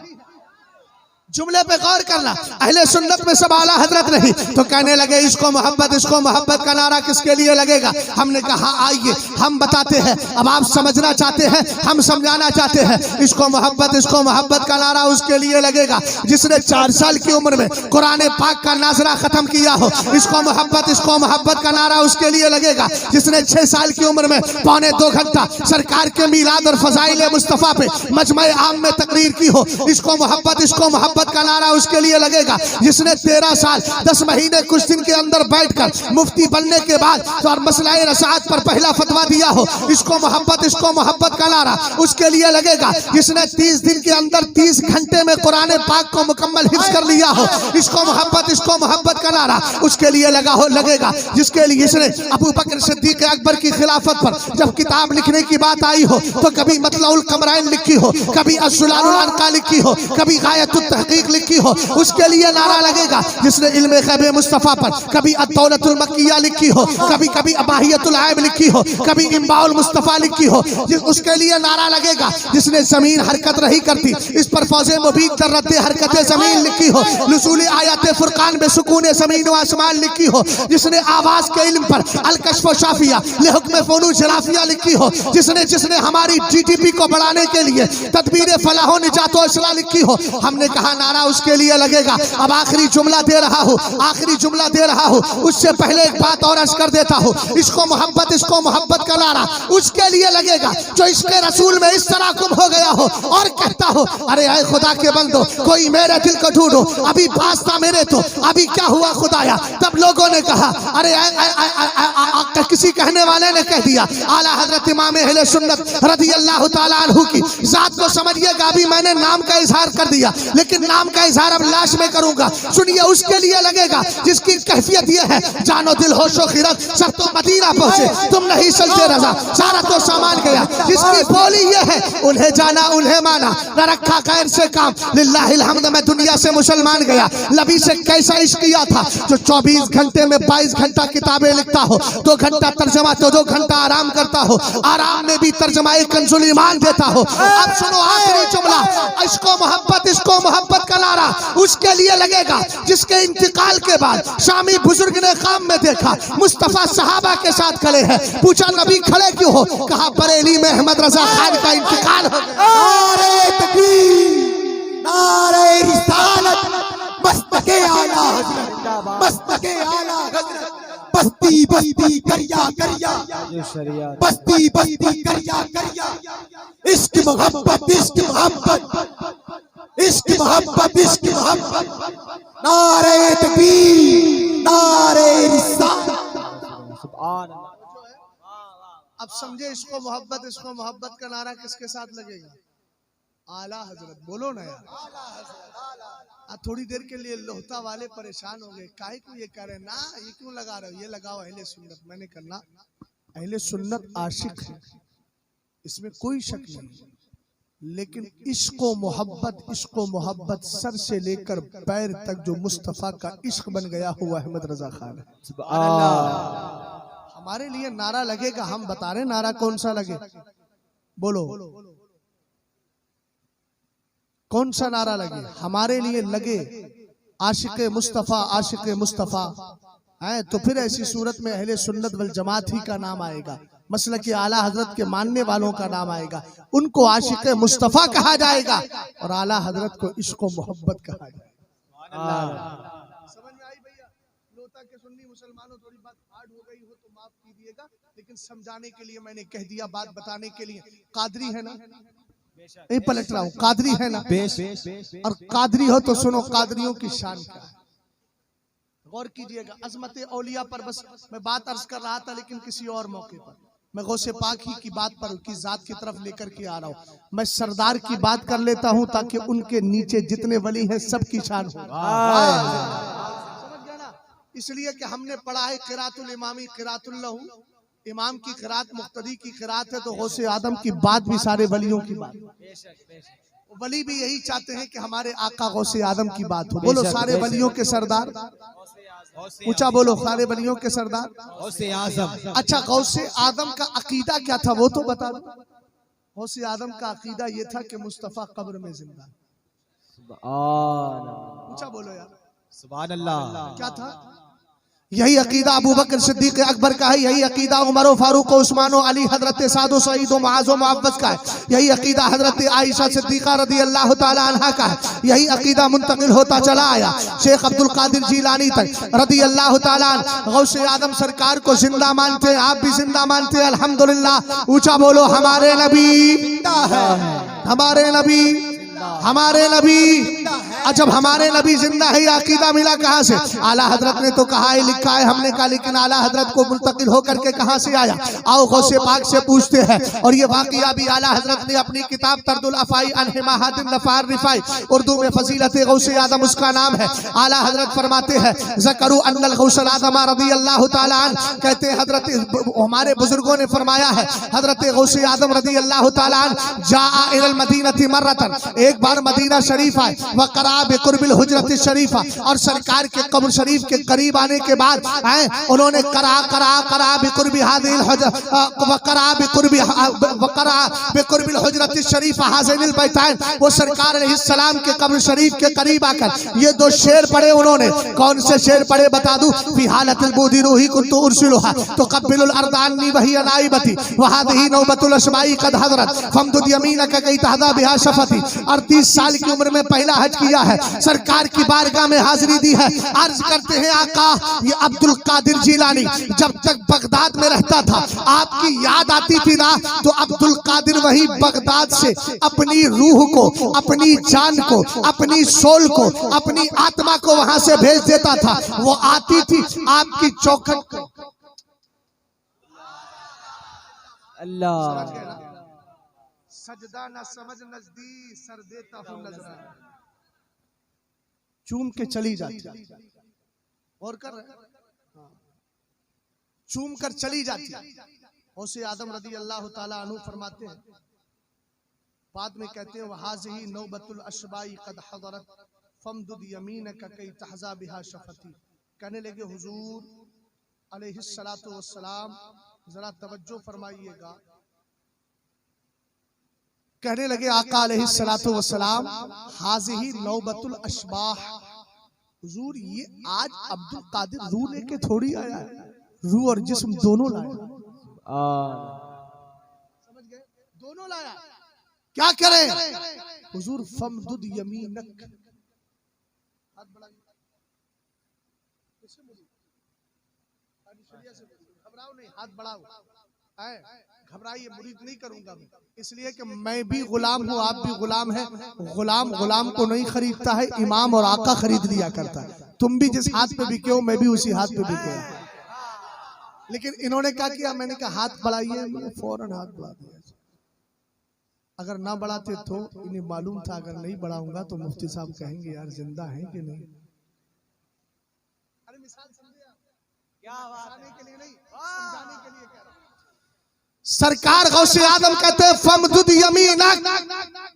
जुमले पे गौर करना, अहले सुन्नत में सब आला हजरत नहीं। तो कहने लगे इसको मोहब्बत का नारा किसके लिए लगेगा? हमने कहा आइए हम बताते हैं। अब आप समझना चाहते हैं, हम समझाना चाहते हैं। इसको मोहब्बत का नारा उसके लिए लगेगा जिसने 4 साल की उम्र में कुरान पाक का नाजरा खत्म किया हो। इसको मोहब्बत का नारा उसके लिए लगेगा जिसने 6 साल की उम्र में पौने 2 घंटा सरकार के मीलाद और फजाइल मुस्तफा पे मजमे आम में तकरीर की हो। इसको मोहब्बत का नारा उसके लिए लगेगा जिसने 13 साल 10 महीने कुछ दिन के अंदर बैठकर मुफ्ती बनने के बाद और मसलाए रसात पर पहला फतवा दिया हो। इसको मोहब्बत का नारा उसके लिए लगेगा जिसने 30 दिन के अंदर 30 घंटे में कुरान पाक को मुकम्मल हिफ्ज कर लिया हो। इसको मोहब्बत का नारा उसके लिए लगेगा जिसके लिए इसने अबू बकर सिद्दीक अकबर की खिलाफत पर जब किताब लिखने की बात आई हो तो कभी मतलउल कमराइन लिखी हो, कभी असुलानुल अनका लिखी हो, कभी गायतुत तहकीक लिखी हो। उसके लिए नारा लगेगा जिसने इल्मे ग़ैब मुस्तफा पर कभी अद-दौलतुल मक्किया लिखी हो, कभी अबाहियतुल ऐब लिखी हो, कभी इम्बाउल मुस्तफा लिखी हो। उसके लिए नारा लगेगा जिसने जमीन हरकत नहीं करती इस पर फौजे मुबीद कर रद्दे हरकत जमीन लिखी हो, नुज़ूल आयत फुरकान बेसुकून ज़मीन व आसमान लिखी हो। जिसने आवाज के इल्म पर अल-कश्फ व शाफिया लिहुक्म फ़ुनून जराफिया लिखी हो। जिसने हमारी जीडीपी को बढ़ाने के लिए तदबीर फलाह व निजात व इस्लाह लिखी हो। हमने कहा नारा उसके लिए लगेगा। अब आखिरी जुमला दे रहा हूँ, उससे पहले एक बात और अर्ज कर देता हूँ। इसको मोहब्बत का नारा उसके लिए लगेगा जो इसके रसूल में इस तरह गुम हो गया हो और कहता हो अरे ऐ खुदा के बंदो कोई मेरे दिल को ढूंढो, अभी वास्ता मेरे तो अभी क्या हुआ खुदाया। तब लोगों ने कहा अरे किसी कहने वाले ने कह दिया आला हजरत इमाम अहले सुन्नत रज़ियल्लाहु ताला अन्हु की जात को समझिएगा। अभी मैंने नाम का इजहार कर दिया लेकिन नाम का इजहार अब लाश में करूंगा। सुनिए उसके लिए लगेगा जिसकी कैफियत यह है जानो दिल होशो खिरत सब तो मदीना पहुंचे तुम नहीं चलते रजा सारा तो सामान गया। जिसकी बोली यह है उन्हें जाना उन्हें माना न रखा खैर से काम लिल्लाहिल हम्द मैं दुनिया से मुसलमान गया। नबी से कैसा इश्क किया था जो 24 घंटे में 22 घंटा किताबें लिखता हो, 2 घंटा तर्जमा तो 2 घंटा आराम करता हो, आराम में भी तर्जमा कंजुल ईमान देता हो। अब सुनो आखिरी जुमला, इसको मोहब्बत का नारा उसके लिए लगेगा जिसके इंतकाल के बाद शामी बुजुर्ग ने ख़ाम में देखा मुस्तफा सहाबा के साथ खड़े हैं। पूछा नबी खड़े क्यों हो? कहा बरेली में अहमद रजा खान का इंतकाल हो गया। नारे तकबीर, नारे रिसालत, मस्तके आला हज़रत, मस्तके आला हज़रत। बस्ती बस्ती करिया करिया, बस्ती बस्ती करिया करिया। इश्क मोहब्बत, इश्क मोहब्बत, इश्क मोहब्बत, इश्क मोहब्बत। नारे तकबीर, नारे रिसालत। अब समझे इसको मोहब्बत का नारा किसके साथ लगेगा? आला हजरत। बोलो ना यार। थोड़ी देर के लिए लोहता वाले परेशान हो गए, काहे को ये कह रहे ना, ये क्यों लगा रहे हो? ये लगाओ अहले सुन्नत। मैंने करना अहले सुन्नत आशिक है, इसमें कोई शक नहीं, लेकिन इश्को मोहब्बत सर से लेकर पैर तक जो मुस्तफा का इश्क बन गया हुआ अहमद रजा खान है। हमारे लिए नारा लगेगा, हम बता रहे नारा कौन सा लगे। बोलो कौन सा नारा लगे? हमारे लिए लगे आशिक मुस्तफा है। तो फिर ऐसी सूरत में अहले सुन्नत वल जमात ही का नाम आएगा, मसलक आला हजरत के मानने वालों का नाम आएगा। उनको आशिक मुस्तफा कहा जाएगा और आला हजरत को इश्क मोहब्बत कहा जाएगा। समझ में आई भैया? सकता कि सुन्नी मुसलमानों थोड़ी बात हार्ड हो गई हो तो माफ कीजिएगा, लेकिन समझाने के लिए मैंने कह दिया, बात बताने के लिए। कादरी है ना, नहीं पलट रहा हूँ, कादरी है ना, और कादरी हो तो सुनो कादरियों की शान क्या है, गौर कीजिएगा। अजमत औलिया पर बस मैं बात अर्ज कर रहा था, लेकिन किसी और मौके पर मैं गौसे पाक ही की बात पर की जात की तरफ लेकर के आ रहा हूँ। मैं सरदार की बात कर लेता हूँ ताकि उनके नीचे जितने वली हैं सबकी शान हो। समझ गया ना? इसलिए कि हमने पढ़ा है क़िराअतुल इमामी क़िराअतुल लहू, इमाम की क़िराअत मुक्तदी की क़िराअत है, तो गौसे आदम की बात भी सारे वलियों की बात। वली भी यही चाहते हैं कि हमारे आका गौसे आदम की बात हो। बोलो सारे वलियों के सरदार, ऊंचा बोलो, सारे वलियों के सरदार गौसे आजम। अच्छा, गौसे आदम का अकीदा क्या था वो तो बता दो। गौसे आदम का अकीदा ये था कि मुस्तफा कब्र में जिंदा। ऊंचा बोलो यार, सुभान अल्लाह। क्या था? यही अकीदा अबू बकर सिद्दीक अकबर का है, यही अकीदा उमर फारूक उस्मान अली हजरत सादो सईद मुआज़ मुअव्वज़ का है, यही अकीदा हजरत आयशा सिद्दीका रदी अल्लाह ताला अन्हा का है, यही अकीदा मुंतकिल होता चला आया शेख अब्दुल कादिर जीलानी तक रदी अल्लाह ताला। गौसे आदम सरकार को जिंदा मानते हैं, आप भी जिंदा मानते हैं, अल्हम्दुलिल्लाह। ऊंचा बोलो, हमारे नबी, हमारे नबी, हमारे नबी। जब हमारे नबी जिंदा है, ये अकीदा मिला कहाँ से? आला हजरत ने तो कहा है, लिखा है, हमने कहा लेकिन आला हजरत को मुंतकिल होकर के कहाँ से आया? आओ गौसे पाक से पूछते हैं। और ये वाकया भी आला हजरत ने अपनी किताब तर्दुल अफ़ाई अन हिमाहतिन नफ़ार रिफ़ाई उर्दू में फजीलत गौसे आदम उसका नाम है। आला हजरत फरमाते हैं, ज़करू अन्नल गौसल आदम रदी अल्लाह ताला अन्हु, कहते हैं हजरत हमारे बुजुर्गों ने फरमाया है, हजरत गौसे आदम रदी अल्लाह ताला अन्हु जाआ इलल मदीनति मर्रतन, एक बार मदीना शरीफ आए, व कराब कुर्बिल हुजरत शरीफा, और सरकार के कब्र शरीफ के करीब आने के बाद आए उन्होंने कराब कुर्बी हादिल व कराब कुर्बी व कराब कुर्बिल हुजरत शरीफा हाज़िल बैताइन, वो सरकार अलैहिस्सलाम के कब्र शरीफ के करीब आकर ये दो शेर पढ़े उन्होंने। कौन से शेर पढ़े बता दूं? फी हालतिल बुदी रूही कुन्तु उर्सिलुहा तुक़ब्बिलुल अर्दानी वही नाइबती व हादिही नौबतुल अस्माई कद हज़रत फमदुद यमीनक कई तहदा बिहा शफती। 38 साल की उम्र में पहला हज किया है, सरकार की बारगाह में हाजिरी दी है। अर्ज करते हैं आका, ये अब्दुल कादिर जीलानी जब तक बगदाद में रहता था, आपकी याद आती थी ना, तो अब्दुल कादिर वही बगदाद से अपनी रूह को, अपनी जान को, अपनी सोल को, अपनी आत्मा को वहां से भेज देता था। वो आती थी आपकी चौखट को। अल्लाह, सजदा न समझ नजदीक सर देता हूं नजर, चूम के चली जाती, और कर चूम कर चली जाती। गौसे आदम रदी अल्लाह ताला अन्हु फरमाते हैं, बाद में कहते हैं, वहाज़िही नौबतुल अशबाई कद हज़रत फमदुद यमीनक कई तहज़ा बिहा शफती। कहने लगे हुजूर अलैहिस्सलातु वस्सलाम, जरा तवज्जो फरमाइएगा, कहने लगे आका अलैहिस्सलातु वस्सलाम, हाज़िही नौबतुल अशबाह, हुजूर ये आज अब्दुल कादिर रूह लेके थोड़ी आया है, रूह और जिस्म दोनों लाया। समझ गए? दोनों लाया। क्या करें हुजूर? फमदुद यमीनक, हाथ बढ़ाइए, घबराओ नहीं, हाथ बढ़ाओ, घबराइए, मुरीद नहीं करूंगा मैं, इसलिए कि मैं भी गुलाम हूँ, आप भी गुलाम हैं। गुलाम गुलाम को नहीं खरीदता है, इमाम और आका खरीद लिया करता है। तुम भी जिस हाथ पे बिके हो, मैं भी उसी हाथ पे बिके हूं। लेकिन इन्होंने क्या किया, मैंने कहा हाथ बढ़ाइए, मैंने फौरन हाथ बढ़ा दिया। अगर ना बढ़ाते तो इन्हें मालूम था, अगर नहीं बढ़ाऊंगा तो मुफ्ती साहब कहेंगे यार जिंदा है कि नहीं। अरे मिसाल समझे आप? क्या बात के लिए नहीं, समझाने के लिए कह रहा हूं। सरकार गौसे आदम कहते हैं फमदुद यमीनक,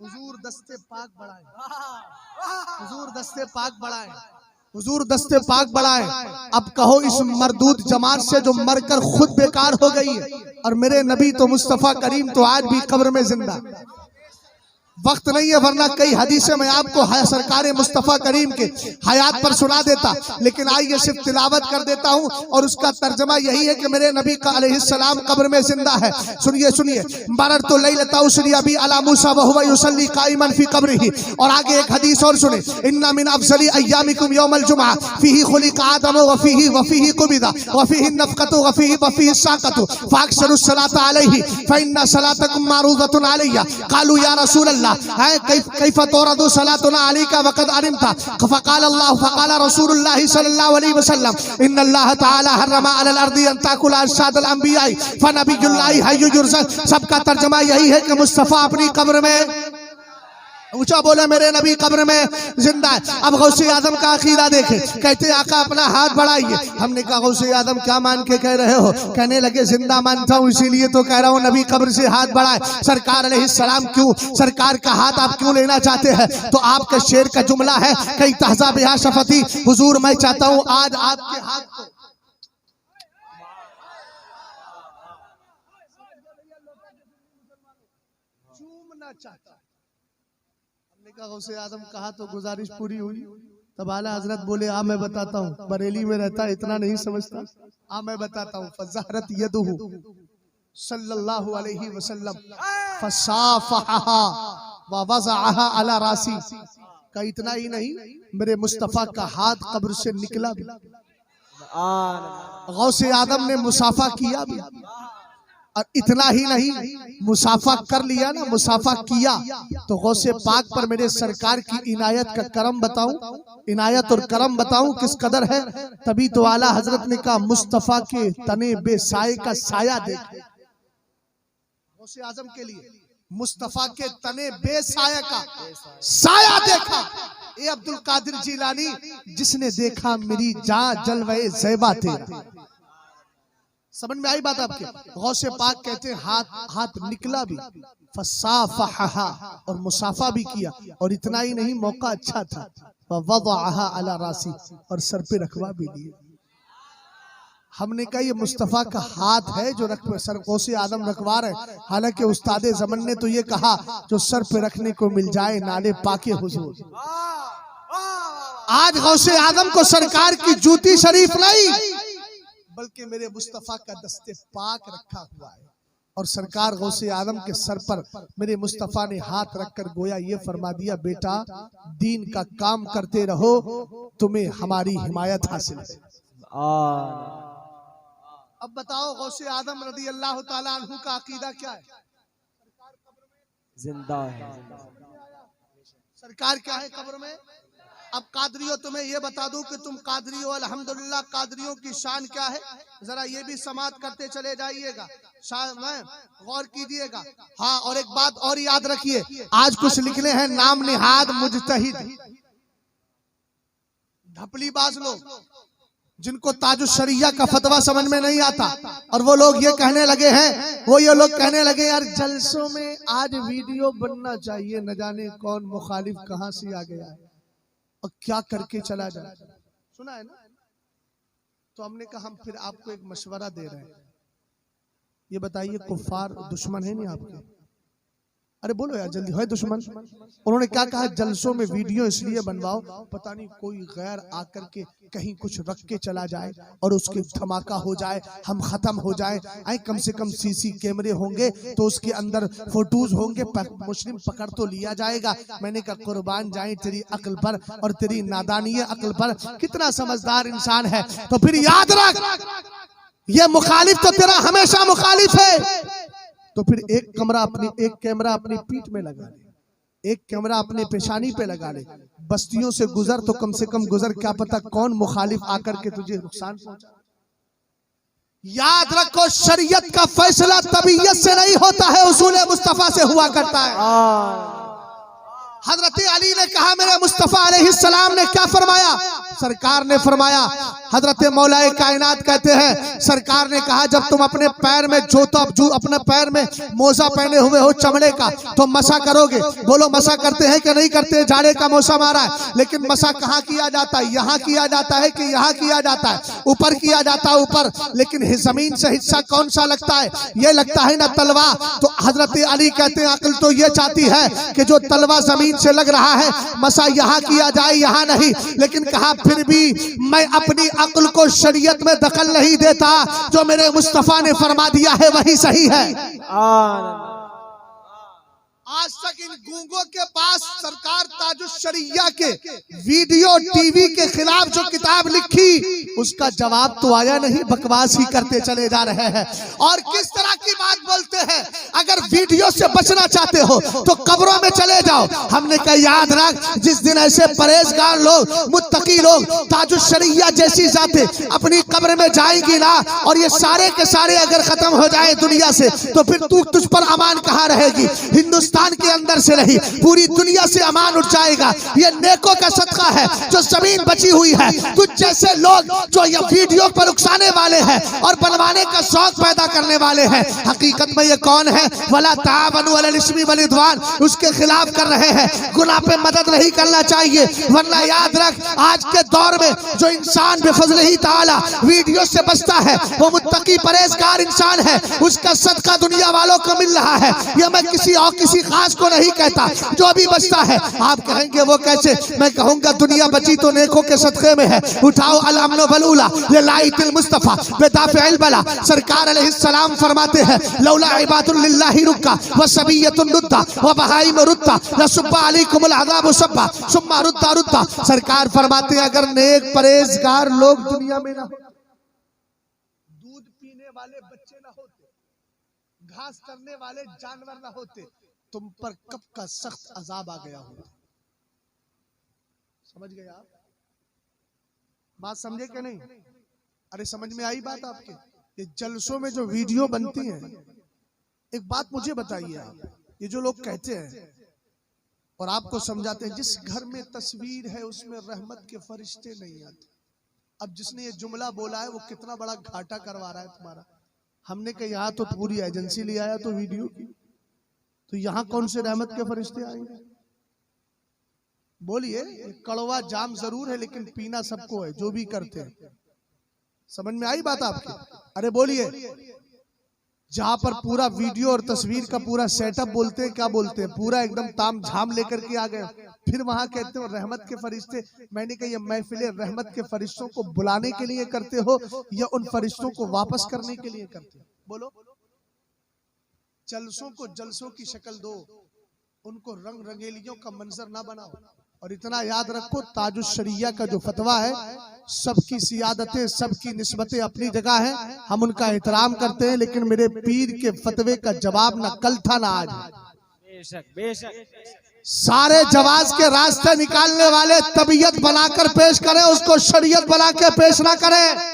हुजूर दस्ते पाक बढ़ाएं, हुजूर दस्ते पाक बढ़ाएं, हुजूर दस्ते पाक बढ़ाएं। अब कहो इस मरदूद जमात से जो मरकर खुद बेकार हो गई है, और मेरे नबी तो मुस्तफा करीम तो आज भी कब्र में जिंदा। वक्त नहीं है, वरना कई हदीसें मैं आपको सरकार मुस्तफ़ा करीम के हयात पर सुना देता, लेकिन आइए सिर्फ तिलावत कर देता हूँ और उसका तर्जमा यही है कि मेरे नबी का अलैहिस्सलाम कब्र में जिंदा है। सुनिए सुनिए, मररतु लैलता उसरी अबी अला मूसा व हुवा युसल्ली काइमन फी कब्रिही। और आगे एक हदीस और सुने, इन्ना मिन अफज़ली अय्यामिकुम यौमल जुमआ फीही खुलिका आदम व फीही कुबिदा व फीही नफ़क़तु व फीही साक़तु फ़अक्सिरुस सलाता अलैहि फ़इन्ना सलातकुम मारूज़तुन अलैया। क़ालू या रसूल अल्लाह कैफ़ तुरदु सलातुना अलैका वक़द अलिमता। फ़क़ाल रसूलुल्लाह सल्लल्लाहु अलैहि वसल्लम इन्नल्लाह तआला हर्रमा अलल अर्दी अन ताकुला अजसादल अंबिया फ़नबियुल्लाहि हय्युन युरज़क़। सबका तर्जुमा यही है कि मुस्तफ़ा अपनी कब्र में, ऊंचा बोले मेरे नबी कब्र में जिंदा है। अब गौसे आदम का अकीदा देखे, कहते आका अपना हाथ बढ़ाइए। हमने कहा गौसे आदम क्या मान के कह रहे हो? कहने लगे जिंदा मानता हूँ इसीलिए तो कह रहा हूँ नबी कब्र से हाथ बढ़ाए। सरकार अलैहिस्सलाम क्यों, सरकार का हाथ आप क्यों लेना चाहते हैं? तो आपका शेर का जुमला है, कई तहज़ा बिहा शफती, हुजूर मैं चाहता हूँ आज आपके हाथ को चूमना चाहता। गौसे आदम कहा तो गुजारिश पूरी हुई। तब आला हजरत बोले आ मैं बताता हूँ, बरेली में रहता इतना नहीं समझता, आ मैं बताता हूँ। फज़हरत यदुहु सल्लल्लाहु अलैहि वसल्लम फसाफहा व वज़अहा अला रासी। का इतना ही नहीं, मेरे मुस्तफ़ा का हाथ कब्र से निकला भी, गौसे आदम ने मुसाफा किया भी। और इतना ही नहीं, मुसाफा कर लिया ना, मुसाफा किया तो गौसे पाक पर मेरे सरकार की इनायत का करम बताऊं, इनायत और करम बताऊं किस कदर है। तभी तो आला हजरत ने कहा मुस्तफा के तने बेसाए का साया देख। गौसे आजम के लिए मुस्तफा के तने बेसाया का साया देखा। ए अब्दुल कादिर जिलानी, जिसने देखा मेरी जान जलवे ज़ैबा तेरा। समझ में आई बात आपके? गौसे पाक कहते हैं हाथ निकला भी, फसाफहा और मुसाफा भी किया। और इतना ही नहीं, मौका अच्छा था, वज़अहा अला रासी और सर पे रखवा भी दिए। हमने कहा ये मुस्तफा का हाथ है जो सर गौसे आदम रखवा रहे। हालांकि उस्ताद ज़मान ने तो ये कहा जो सर पे रखने को मिल जाए नाले पाके हुजूर। आज गौसे आदम को सरकार की जूती शरीफ नहीं, बल्कि मेरे मुस्तफा का दस्ते पाक रखा हुआ है। और सरकार गौसे आदम के सर पर मेरे मुस्तफा ने हाथ रखकर गोया ये फरमा दिया, बेटा दीन का काम करते रहो, तुम्हें हमारी हिमायत हासिल है। अब बताओ गौसे आदम रदी अल्लाह ताला अन्हु का अकीदा क्या है? जिंदा है। सरकार क्या है कब्र में? अब कादरियों तुम्हें ये बता दूं कि तुम कादरियों, अल्हम्दुलिल्लाह कादरियों की शान क्या है, जरा ये भी समात करते चले जाइएगा, गौर कीजिएगा। हाँ, और एक बात और याद रखिए, आज कुछ लिखने हैं नाम निहाद मुजतहिद, ढपलीबाज लोग जिनको ताजुश शरिया का फतवा समझ में नहीं आता। और वो लोग ये कहने लगे हैं, वो ये लोग कहने लगे यार जलसों में आज वीडियो बनना चाहिए, न जाने कौन मुखालिफ कहां से आ गया है और क्या करके चला जाए। सुना है ना? तो हमने कहा हम फिर आपको एक मशवरा दे रहे हैं, ये बताइए कुफ्फार दुश्मन है नहीं आपके? अरे बोलो यार जल्दी, है दुश्मन? उन्होंने क्या कहा, जलसों में वीडियो इसलिए बनवाओ पता नहीं कोई गैर आकर के कहीं कुछ रख के चला जाए और उसके धमाका हो जाए, हम खत्म हो जाए। आई कम से कम सीसी कैमरे होंगे तो उसके अंदर फोटोज होंगे, मुस्लिम पकड़ तो लिया जाएगा। मैंने कहा कुर्बान जाए तेरी अक्ल पर और तेरी नादानी अक्ल पर, कितना समझदार इंसान है। तो फिर याद रख, ये मुखालिफ तो तेरा हमेशा मुखालिफ है। तो फिर एक कैमरा अपनी पीठ में लगा ले, एक कैमरा अपने पेशानी पे लगा ले, बस्तियों से गुजर तो कम से कम गुजर, क्या पता कौन मुखालिफ आकर के तुझे नुकसान पहुंचा। याद रखो शरीयत का फैसला तबीयत से नहीं होता है, उसूल मुस्तफा से हुआ करता है। हजरत अली ने कहा मेरे मुस्तफा अलैहिस्सलाम ने क्या फरमाया? सरकार ने फरमाया हजरत मौलाए कायनात कहते हैं सरकार ने कहा जब तुम अपने पैर में अपने पैर में मोजा पहने हुए हो चमड़े का तो मसा करोगे। बोलो मसा करते हैं कि नहीं करते? जाड़े का मौसम आ रहा है, लेकिन मसा कहाँ किया जाता है? यहाँ किया जाता है कि यहाँ किया जाता है? ऊपर किया जाता है, ऊपर। लेकिन जमीन से हिस्सा कौन सा लगता है? ये लगता है ना तलवा। तो हजरत अली कहते हैं अक्ल तो ये चाहती है कि जो तलवा जमीन से लग रहा है मसा यहाँ किया जाए, यहाँ नहीं। लेकिन कहा फिर भी मैं अपनी अक्ल को शरीयत में दखल नहीं देता, जो मेरे मुस्तफा ने फरमा दिया है वही सही है। आज तक इन गूंगों के पास सरकार ताजुश शरिया के वीडियो टीवी के खिलाफ जो किताब लिखी उसका जवाब तो आया नहीं, बकवास ही करते चले जा रहे हैं। और किस तरह की बात बोलते हैं, अगर वीडियो से बचना चाहते हो तो कब्रों में चले जाओ। हमने कहा याद रख, जिस दिन ऐसे परहेजगार लोग, मुत्तकी लोग, ताजुश शरिया जैसी जाते अपनी कब्र में जाएंगी ना, और ये सारे के सारे अगर खत्म हो जाए दुनिया से, तो फिर तुझ पर अमान कहाँ रहेगी? हिंदुस्तान के अंदर से नहीं, पूरी दुनिया से अमान उठ जाएगा। ये नेकों का सदका है जो जमीन बची हुई है। कुछ जैसे लोग जो ये वीडियो पर उकसाने वाले हैं और बनवाने का शौक पैदा करने वाले हैं, हकीकत में ये कौन है? वला तावनु अलल इस्मी वल उद्वान, उसके खिलाफ कर रहे हैं। गुनाह पे मदद नहीं करना चाहिए, वरना याद रख आज के दौर में जो इंसान बेफज़लिही ताला वीडियो से बचता है वो मुत्तकी परहेजगार इंसान है, उसका सदका दुनिया वालों को मिल रहा है। ये मैं किसी खास को नहीं कहता, जो भी बचता है। आप कहेंगे वो कैसे? मैं कहूंगा दुनिया बची तो नेकों के सदक़े में है। उठाओ अल अम्न वल उला लिल्लाहिल मुस्तफा बिदाफ़िल बला। सरकार अलैहिस्सलाम फरमाते हैं लौला इबादुल लिल्लाहि रुक्का व सबियतुन रुद्दा व बहाइम रुद्दा लसुब्बा अलैकुमुल अज़ाबु सब्बा सुम्मा रुद्दा रुद्दा। सरकार फरमाते हैं अगर नेक परहेजगार लोग दुनिया में ना हो, दूध पीने वाले बच्चे ना होते, घास करने वाले जानवर ना होते, तुम पर कब का सख्त अजाब आ गया होता। समझ गए आप? बात समझे कि नहीं? अरे समझ में आई बात आपके? ये जलसों में जो वीडियो बनती हैं, एक बात मुझे बताइए आप, ये जो लोग कहते हैं और आपको समझाते हैं जिस घर में तस्वीर है उसमें रहमत के फरिश्ते नहीं आते। अब जिसने ये जुमला बोला है वो कितना बड़ा घाटा करवा रहा है तुम्हारा। हमने कहा यहाँ तो पूरी एजेंसी ले आया तो वीडियो की, तो यहाँ कौन से रहमत के फरिश्ते आएंगे? बोलिए, कड़वा जाम जरूर है लेकिन पीना सबको है, जो भी करते हैं। समझ में आई बात आपकी? अरे बोलिए, जहां पर पूरा वीडियो और तस्वीर का पूरा सेटअप बोलते हैं, क्या बोलते हैं, पूरा एकदम ताम झाम लेकर के आ गए, फिर वहां कहते हो रहमत के फरिश्ते। मैंने कहा ये महफिले रहमत के फरिश्तों को बुलाने के लिए करते हो या उन फरिश्तों को वापस करने के लिए करते हो? बोलो। जलसों को जलसों की शक्ल दो, उनको रंग रंगेलियों का मंजर ना बनाओ। और इतना याद रखो, ताजुश शरिया का जो फतवा है, सबकी सियादतें, सबकी निस्बतें अपनी जगह है, हम उनका एहतराम करते हैं, लेकिन मेरे पीर के फतवे का जवाब ना कल था ना आज। बेशक बेशक। सारे जवाज के रास्ते निकालने वाले तबीयत बनाकर पेश करें, उसको शरीयत बना के पेश ना करें।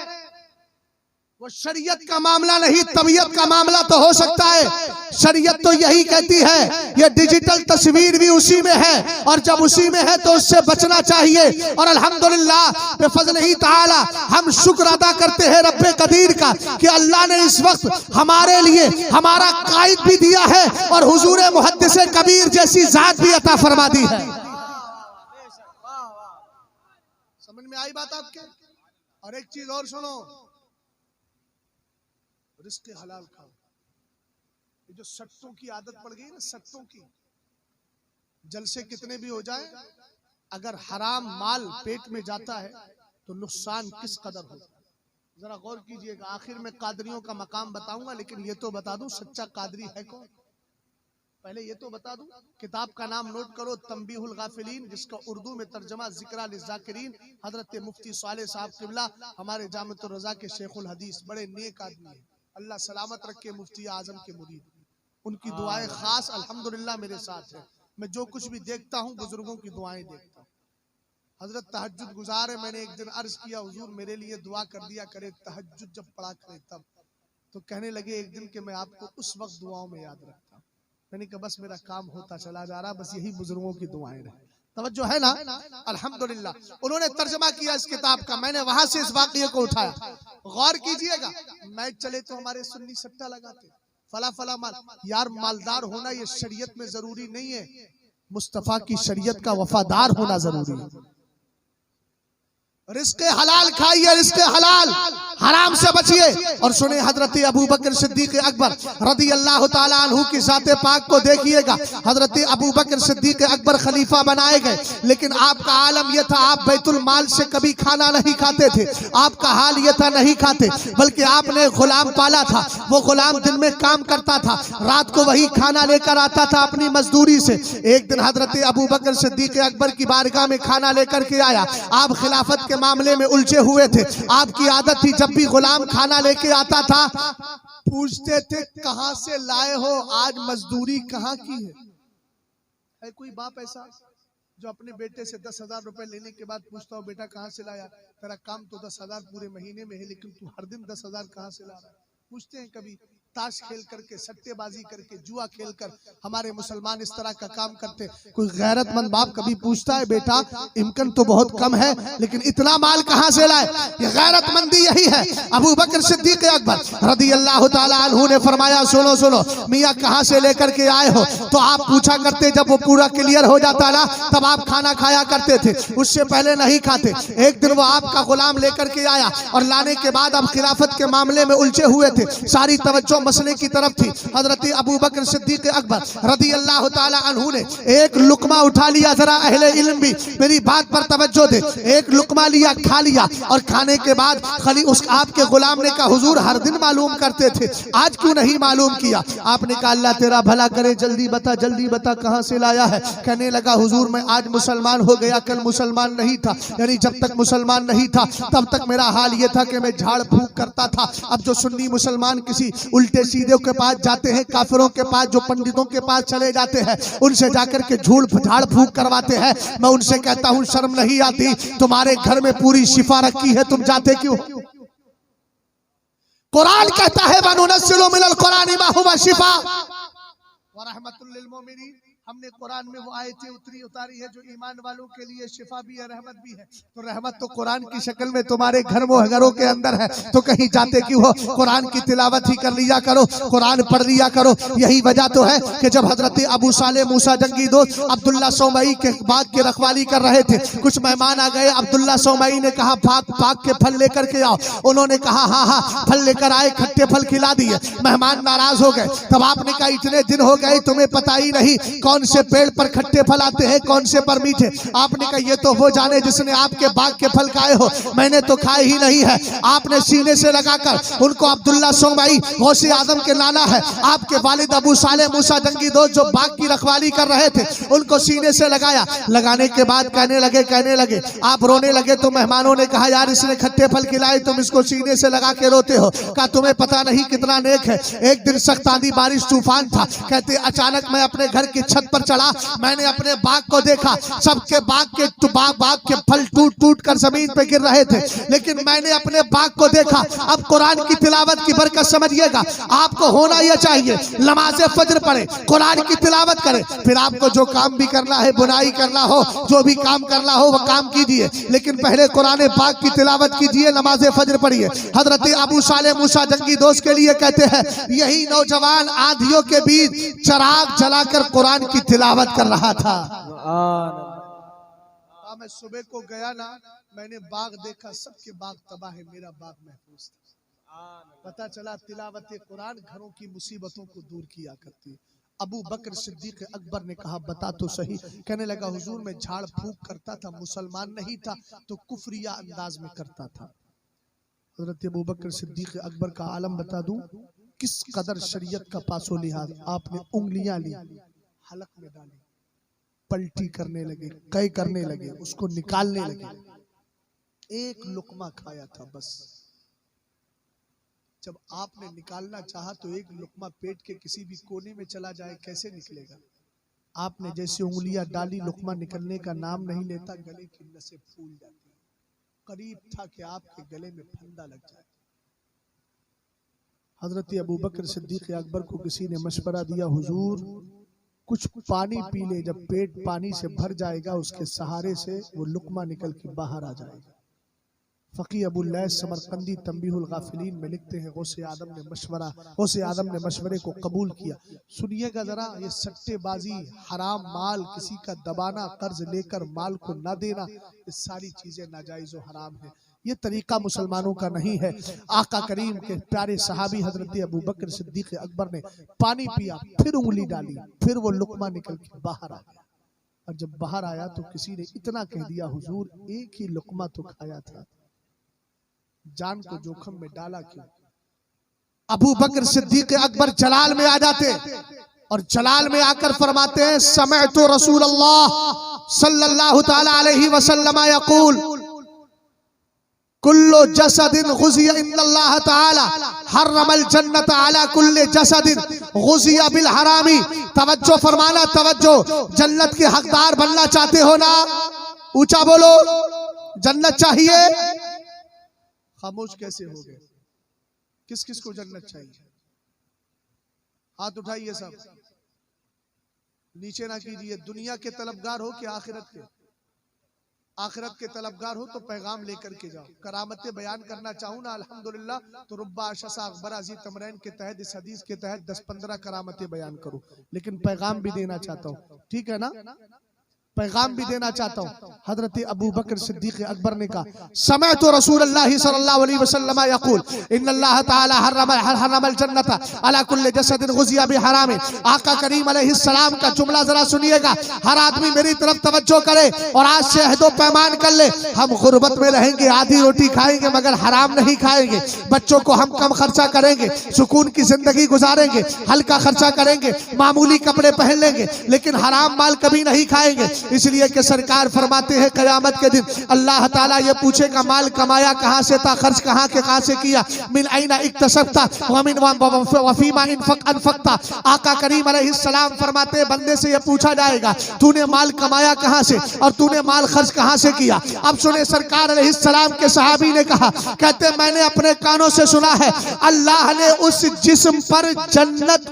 वो शरीयत का मामला नहीं, तबीयत का मामला तो हो सकता है। शरीयत तो यही कहती है ये डिजिटल तस्वीर भी उसी में है, और जब उसी में है तो उससे बचना चाहिए। और अल्हम्दुलिल्लाह बेफज़लिही ताला हम शुक्र अदा करते हैं रब्बे कदीर का कि अल्लाह ने इस वक्त हमारे लिए हमारा कायद भी दिया है और हुजूर मुहद्दिस कबीर जैसी जात भी अता फरमा दी है। समझ में आई बात आपके? और एक चीज और सुनो, रिस्क हलाल खाओ। ये जो सट्टों की आदत पड़ गई ना, सट्टों की, जलसे कितने भी हो जाए, अगर हराम माल पेट में जाता है तो नुकसान किस कदर होता है, जरा गौर कीजिएगा। आखिर में कादरियों का मकाम बताऊंगा, लेकिन ये तो बता दूं सच्चा कादरी है कौन। पहले ये तो बता दूं, किताब का नाम नोट करो, तंबीहुल गाफिलीन, जिसका उर्दू में तर्जमा जिक्रा लिज़ाकिरीन। हजरत मुफ्ती साले साहब किबला हमारे जामिअतुर रज़ा के शेखुल हदीस, बड़े नेक आदमी है, अल्लाह सलामत रखे, मुफ्ती आजम के मुरीद। उनकी दुआएं खास अल्हम्दुलिल्लाह मेरे साथ है। मैं जो कुछ भी देखता हूँ बुजुर्गों की दुआएं देखता हूँ। हजरत तहज्जुद गुजार है, मैंने एक दिन अर्ज किया हुजूर मेरे लिए दुआ कर दिया करे, तहज्जुद जब पढ़ा करे तब। तो कहने लगे एक दिन कि मैं आपको उस वक्त दुआओं में याद रखता हूँ। मैंने कहा बस मेरा काम होता चला जा रहा, बस यही बुजुर्गों की दुआएं रहे। तवज्जो है ना? अल्हम्दुलिल्लाह। उन्होंने तर्जमा किया इस किताब का, मैंने वहां से इस वाक़ये को उठाया। गौर कीजिएगा, मैच चले तो हमारे सुन्नी सट्टा लगाते, फला फला माल। यार मालदार होना ये शरीयत में जरूरी नहीं है, मुस्तफा की शरीयत का वफादार होना जरूरी है। रिस्क हलाल खाइए, रिस्क हलाल, हराम से बचिए। और सुने हजरत अबू बकर सिद्दीक अकबर रदी अल्लाह ताला अन्हु की ज़ाते पाक को देखिएगा। हजरत अबू बकर सिद्दीक अकबर खलीफा बनाए गए, लेकिन आपका आलम यह था, आप बैतुल माल से कभी खाना नहीं खाते थे। आपका हाल यह था, नहीं खाते, बल्कि आपने गुलाम पाला था। वो गुलाम दिन में काम करता था, रात को वही खाना लेकर आता था अपनी मजदूरी से। एक दिन हजरत अबू बकर सिद्दीक अकबर की बारगाह में खाना लेकर के आया। आप खिलाफत के मामले में उलझे हुए थे। आपकी आदत थी, जब भी गुलाम खाना लेके आता था पूछते थे कहां से लाए हो, आज मजदूरी कहां की है कोई बाप ऐसा जो अपने बेटे से 10,000 रुपए लेने के बाद पूछता हो, बेटा कहां से लाया? तेरा काम तो 10,000 पूरे महीने में है, लेकिन तू हर दिन 10,000 कहां से ला रहा है? पूछते हैं कभी? ताश खेल करके, सट्टेबाजी करके, जुआ खेलकर हमारे मुसलमान इस तरह का काम करते। कोई गैरतमंद बाप कभी पूछता है, बेटा इम्कन तो बहुत कम है, लेकिन इतना माल कहां से लाए? ये गैरतमंदी यही है। अबू बकर सिद्दीक अकबर रदी अल्लाह ताला अन्हु ने फरमाया, सुनो सुनो मियाँ, कहां से लेकर के आए हो? तो आप पूछा करते, जब वो पूरा क्लियर हो जाता ना तब आप खाना खाया करते थे, उससे पहले नहीं खाते। एक दिन वो आपका गुलाम लेकर के आया और लाने के बाद आप खिलाफत के मामले में उलझे हुए थे, सारी तवज्जो मसले की तरफ थी। हजरत अबू बकर सिद्दीक अकबर रदी अल्लाह ताला अन्हु ने एक लुकमा उठा लिया। जरा अहले इल्म भी मेरी बात पर तवज्जो दे। एक लुकमा लिया, खा लिया, और खाने के बाद खली उस आपके गुलाम ने कहा, हुजूर हर दिन मालूम करते थे, आज क्यों नहीं मालूम किया? आपने कहा, अल्लाह तेरा भला करे, जल्दी बता कहां से लाया है? कहने लगा, हुजूर मैं आज मुसलमान हो गया, कल मुसलमान नहीं था। यानी जब तक मुसलमान नहीं था तब तक मेरा हाल ये था कि मैं झाड़ फूक करता था। अब जो सुन्नी मुसलमान किसी उल्टे सीधे के पास जाते हैं, काफिरों के पास, जो पंडितों के पास चले जाते हैं, उनसे जाकर के झाड़ फूक करवाते हैं, मैं उनसे कहता हूं, शर्म नहीं आती? तुम्हारे घर में पूरी शिफा रखी है, तुम जाते क्यों? कुरान कहता है, वनुनज़्ज़िलु मिनल कुरानि मा हुवा शिफा व रहमतुल लिल मोमिनीन। हमने कुरान में वो आयतें उतारी है जो ईमान वालों के लिए शिफा भी है, रहमत भी है। तो रहमत तो कुरान की शक्ल में तुम्हारे घरों के अंदर है, तो कहीं जाते क्यों हो? कुरान की तिलावत ही कर लिया करो, कुरान पढ़ लिया करो। यही वजह तो है कि जब हजरत अबू साले मूसा जंगी दोस्त अब्दुल्ला सौमई के बाग की रखवाली कर रहे थे, कुछ मेहमान आ गए। अब्दुल्ला सौमई ने कहा, बाग के फल लेकर के आओ। उन्होंने कहा, हाँ फल लेकर आए, खट्टे फल खिला दिए। मेहमान नाराज हो गए। तब आपने कहा, इतने दिन हो गए तुम्हें पता ही नहीं कौन से पेड़ पर खट्टे फल आते हैं, कौन से पर मीठे? आपने कहा, ये तो वो जाने जिसने आपके बाग के फल खाए हो, मैंने तो खाए ही नहीं है। आपने सीने से लगाकर उनको, अब्दुल्ला सौमई गौसे आजम के नाना है, आपके वालिद अबू साले मूसा जंगी दोस्त जो बाग की रखवाली कर रहे थे, उनको सीने से लगाया। लगाने के बाद कहने लगे, आप रोने लगे। तो मेहमानों ने कहा, यार इसने खट्टे फल खिलाए, तुम इसको सीने से लगा के रोते हो। कहा, तुम्हें पता नहीं कितना नेक है। एक दिन सख्त आंधी बारिश तूफान था। कहते, अचानक मैं अपने घर की छत पर चढ़ा, मैंने अपने बाग को देखा, सबके बाग के फल टूट कर जमीन पे गिर रहे थे, लेकिन मैंने अपने बाग को देखा। अब कुरान की तिलावत की बरकत समझिएगा, आपको होना यह चाहिए, नमाज़े फज्र पढ़े, कुरान की तिलावत करें, फिर आपको जो काम भी करना है, बुनाई करना हो, जो भी काम करना हो वह काम कीजिए, लेकिन पहले कुरान पाक की तिलावत कीजिए, नमाज़े फज्र पढ़िए। हजरत अबू साले मूसा जंगी दोस्त के लिए कहते हैं, यही नौजवान आंधियों के बीच चिराग जलाकर कुरान की तिलावत कर रहा था। मैं सुबह को गया ना, मैंने बाग देखा, सबके बाग तबाह है, मेरा बाग महफूज था। पता चला तिलावत कुरान घरों की मुसीबतों को दूर किया करती। अबू बकर सिद्दीक अकबर ने कहा, बता तो सही। कहने लगा, हुजूर मैं झाड़ फूक करता था, मुसलमान नहीं था तो कुफरिया अंदाज में करता था। हजरत अबू बकर सिद्दीक अकबर का आलम बता दूं, किस कदर शरीयत का पासो लिहाज। आपने उंगलियां ली, हलक में डाली, पलटी करने लगे, कई करने लगे, उसको निकालने लगे। एक लुकमा खाया था बस। जब आपने निकालना चाहा तो एक लुकमा पेट के किसी भी कोने में चला जाए, कैसे निकलेगा? आपने जैसे उंगलियां डाली, लुकमा निकलने का नाम नहीं लेता, गले की नसें फूल जाती हैं। करीब था कि आपके गले में फंदा लग जाए। हजरत अबू बकर सिद्दीक अकबर को किसी ने मशवरा दिया, हुजूर कुछ पानी पी ले, जब पेट पानी से भर जाएगा उसके सहारे से वो लुकमा निकल के बाहर आ जाएगा। फ़क़ी अबुल लैस समरकंदी तंबीहुल गाफिलीन में लिखते हैं गौसे आदम ने मशवरे को कबूल किया। सुनिएगा जरा, ये सट्टेबाजी, हराम माल, किसी का दबाना, कर्ज लेकर माल को ना देना, ये सारी चीजें नाजायज और हराम है। ये तरीका मुसलमानों का नहीं है। आका करीम के प्यारे सहाबी हजरत अबू बकर सिद्दीक अकबर ने पानी पिया, फिर उंगली डाली, फिर वो लुकमा निकल के बाहर आ गया। और जब बाहर आया तो किसी ने इतना कह दिया, हुजूर एक ही लुकमा तो खाया था, जान को जोखम में डाला क्यों? अबू बकर सिद्दीक अकबर जलाल में आ जाते और जलाल में आकर फरमाते हैं, समिअतु रसूलल्लाह सल्लल्लाहु तआला अलैहि वसल्लम यक़ूल कुल्लु जसदिन गुज़िया इन्नल्लाह तआला हर्रमल जन्नत अला कुल्लि जसदिन गुज़िया बिल हरामी। तवज्जो फरमाना, तवज्जो। जन्नत के हकदार बनना चाहते हो ना? ऊंचा बोलो, जन्नत चाहिए? खामोश कैसे हो गए? किस किस को जन्नत चाहिए? हाथ उठाइए सब, नीचे ना कीजिए। दुनिया के तलबगार हो कि आखिरत के? आखिरत के तलबगार हो तो पैगाम लेकर के जाओ। करामतें बयान करना चाहूँ ना अल्हम्दुलिल्लाह तो रुब्बा अशसा अकबर अज़ी तमरैन के तहत, इस हदीस के तहत 10-15 करामतें बयान करूँ, लेकिन पैगाम भी देना चाहता हूँ, ठीक है ना? पैगाम भी देना चाहता हूँ। हजरत अबू बकर सिद्दीक अकबर ने कहा, समिअतु रसूलल्लाह सल्लल्लाहु अलैहि वसल्लम यक़ूल इन्नल्लाह तआला हर्रमल जन्नत अला कुल्लि जसदिन गुज़िया बिहराम। आका करीम अलैहिस्सलाम का जुमला जरा सुनिएगा। हर आदमी मेरी तरफ तवज्जो करे और आज से अहदो पैमान कर ले, हम गुर्बत में रहेंगे, आधी रोटी खाएंगे मगर हराम नहीं खाएंगे। बच्चों को हम कम खर्चा करेंगे, सुकून की जिंदगी गुजारेंगे, हल्का खर्चा करेंगे, मामूली कपड़े पहन लेंगे, लेकिन हराम माल कभी नहीं खाएंगे। इसलिए कि सरकार फरमाते हैं क़यामत के दिन अल्लाह ताला ये पूछेगा, माल कमाया कहां से था, खर्च कहां से किया, मिन ऐना इक्तसबता व मिन वफीमा अनफक्ता। आका करीम अलैहिस्सलाम फरमाते हैं बंदे से ये पूछा जाएगा, तूने माल कमाया कहां से और तूने माल खर्च कहां से किया। अब सुने, सरकार अलैहिस्सलाम के सहाबी ने कहा, कहते मैंने अपने कानों से सुना है अल्लाह ने उस जिस्म पर जन्नत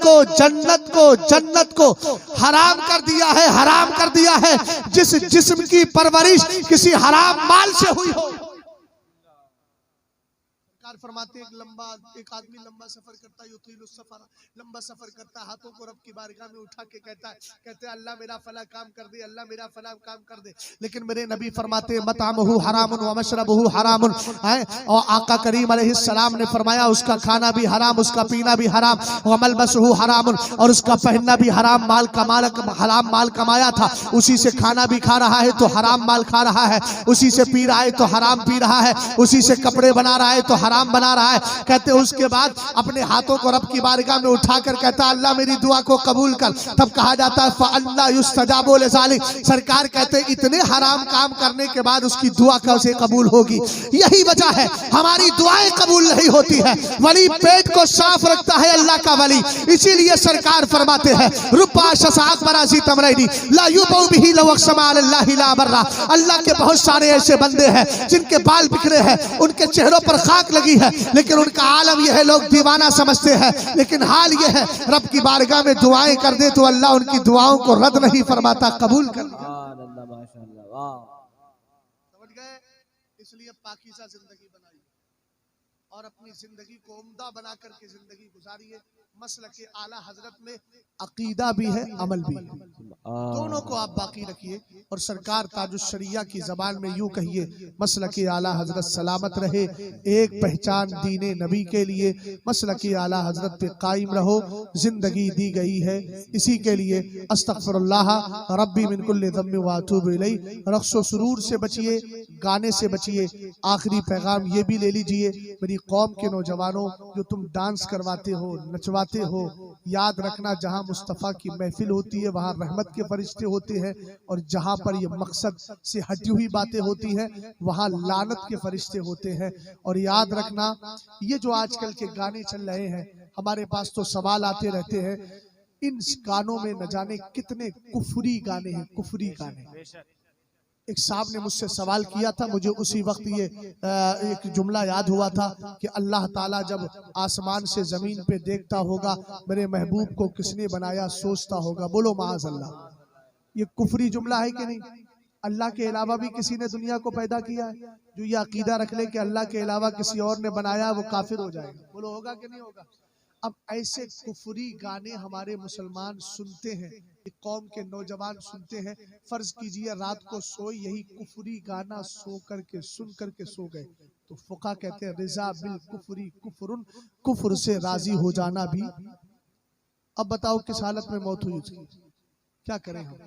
को हराम कर दिया है, हराम कर दिया है जिस जिस्म की परवरिश किसी हराम माल से हुई हो। फरमाते एक आदमी लंबा सफर करता है, युतीलुस सफर, लंबा सफर करता, हाथों को रब की बारगाह में उठा के कहते हैं अल्लाह मेरा फला काम कर दे, अल्लाह मेरा फला काम कर दे। लेकिन मेरे नबी फरमाते हैं मतअमुहु हरामुन व मशरबुहु हरामुन है। और आका करीम अलैहिस्सलाम ने फरमाया उसका खाना भी हराम, उसका पीना भी हराम, व मलबसुहु हरामुन, और उसका पहनना भी हराम। हराम माल कमाया था, उसी से खाना भी खा रहा है तो हराम माल खा रहा है, उसी से पी रहा है तो हराम पी रहा है, उसी से कपड़े बना रहा है तो हराम बना रहा है। कहते उसके बाद अपने हाथों को रब की बारगाह में उठाकर कहता अल्लाह मेरी दुआ को कबूल कर। तब कहा जाता है फअन्ना युस्तजाबु लिज़ालिक। सरकार कहते इतने हराम काम करने के बाद उसकी दुआ कैसे कबूल होगी? यही वजह है हमारी दुआएं कबूल नहीं होती है। वली पेट को साफ रखता है अल्लाह का वली, इसीलिए सरकार फरमाते हैं रुब्बा शसाक बराजी तमरैनी ला युबौ बिही लवक्समा अल्लाह ला बर्रा। अल्लाह के बहुत सारे ऐसे बंदे हैं जिनके बाल बिखरे हैं, उनके चेहरों पर खाक लगी है, लेकिन उनका आलम यह है लोग दीवाना समझते हैं, लेकिन हाल यह है रब की बारगाह में दुआएं कर दे तो अल्लाह उनकी दुआओं को रद्द नहीं फरमाता, कबूल कर। समझ गए? इसलिए पाकीज़ा जिंदगी बनाइए और अपनी जिंदगी को उम्दा बना करके जिंदगी गुजारिए। मसलके आला हजरत में अकीदा भी है, अमल भी है, दोनों को आप बाकी रखिए। और सरकार ताजुश शरिया की जबान में यूं कहिए मसलके आला हजरत सलामत रहे, एक पहचान दीने नबी के लिए मसलके आला हजरत पे कायम रहो। जिंदगी दी गई है इसी के लिए। अस्तगफिरुल्लाह रब्बी मिन कुल्लि ज़म्बि व अतूबु इलैहि। रक्सो सुरूर से बचिए, गाने से बचिए। आखिरी पैगाम ये भी ले लीजिए मेरी कौम के नौजवानों, जो तुम डांस करवाते हो, नचवाते हो, याद रखना जहां मुस्तफ़ा की महफिल होती है वहां रहमत के फरिश्ते होते हैं, और जहां पर ये मकसद से हटी हुई बातें होती हैं वहां लानत के फरिश्ते होते हैं। और याद रखना ये जो आजकल के गाने चल रहे हैं, हमारे पास तो सवाल आते रहते हैं, इन गानों में न जाने कितने कुफरी गाने हैं, कुफरी गाने। एक साहब ने मुझसे सवाल किया था, मुझे उसी वक्त ये एक जुमला याद हुआ था कि अल्लाह ताला जब आसमान से जमीन पे देखता होगा, मेरे महबूब को किसने बनाया सोचता होगा। बोलो माज़ अल्लाह। ये कुफरी जुमला है कि नहीं? अल्लाह के अलावा भी किसी ने दुनिया को पैदा किया है? जो ये अकीदा रख ले कि अल्लाह के अलावा किसी और ने बनाया, वो काफिर हो जाएगा। बोलो होगा कि नहीं होगा? अब ऐसे कुफरी गाने हमारे मुसलमान सुनते हैं, एक कौम के नौजवान सुनते हैं। फर्ज कीजिए रात को सोए, यही कुफरी गाना सो करके सुन करके सो गए, तो फुका कहते हैं रिजा बिल कुफरी कुफरुन, कुफर से राजी हो जाना भी। अब बताओ किस हालत में मौत हुई उसकी, क्या करें हम?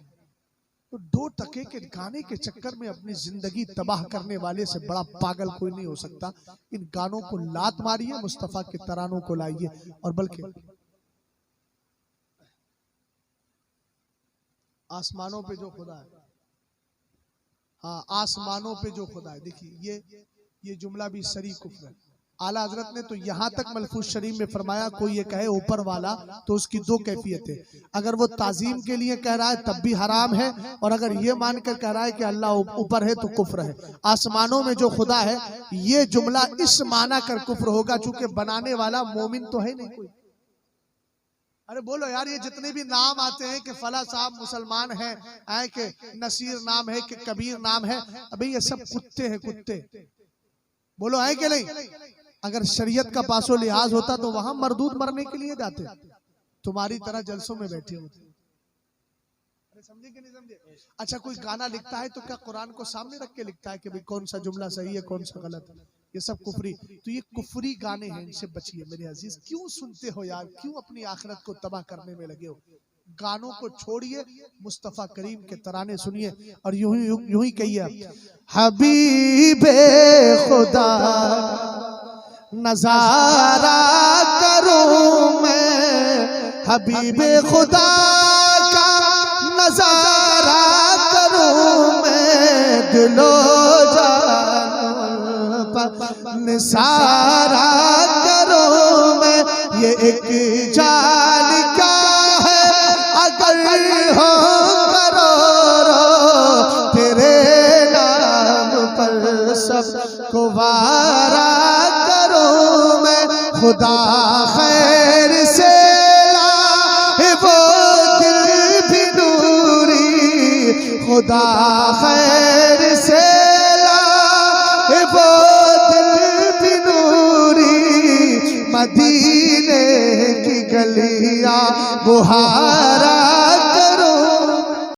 तो 2 टके के गाने के चक्कर में अपनी जिंदगी तबाह करने वाले से बड़ा पागल कोई नहीं हो सकता। इन गानों को लात मारिए, मुस्तफा के तरानों को लाइए। और बल्कि आसमानों पे जो खुदा है, हाँ आसमानों पे जो खुदा है, देखिए ये जुमला भी सरी कुफ्र है। आला हजरत ने तो यहाँ तक मलफूज शरीफ में फरमाया, कोई ये कहे ऊपर वाला तो उसकी 2 कैफियत है। अगर वो ताजीम के लिए कह रहा है तब भी हराम है, और अगर ये मानकर कह रहा है कि अल्लाह ऊपर है तो कुफ्र है। आसमानों में जो खुदा है, ये जुमला इस माना कर कुफ्र होगा चूंकि बनाने वाला मोमिन तो है नहीं कोई। अरे बोलो यार, ये जितने भी नाम आते हैं कि फला साहब मुसलमान है, कि नसीर नाम है, कि कबीर नाम है, अभी ये सब कुत्ते हैं, कुत्ते। बोलो है कि नहीं? अगर शरीयत का पासो लिहाज होता तो वहां मरदूद मरने के लिए जाते, तुम्हारी तरह जलसों में बैठे होते। अरे समझे कि नहीं समझे? अच्छा, कोई गाना लिखता है तो क्या कुरान को सामने रख के लिखता है कि भाई कौन सा जुमला सही है कौन सा गलत है? ये सब कुफरी। तो ये कुफरी गाने हैं, इनसे बचिए मेरे अजीज। क्यों सुनते हो यार, क्यों अपनी आखिरत को तबाह करने में लगे हो? गानों को छोड़िए, मुस्तफा करीम के तराने सुनिए और यूं ही कहिए, हबीबे खुदा नजारा करूं मैं, हबीबे खुदा का नजारा करूं मैं, दिलो जान पर निसारा करूं मैं। ये एक जान का है अगर हो करोड़ों, तेरे नाम पर सबको वारा करूं मैं। खुदा खैर से लाए वो दिल भी नूरी, खुदा खैर से लाए वो दिल भी नूरी, मदीने की गलियां बुहारा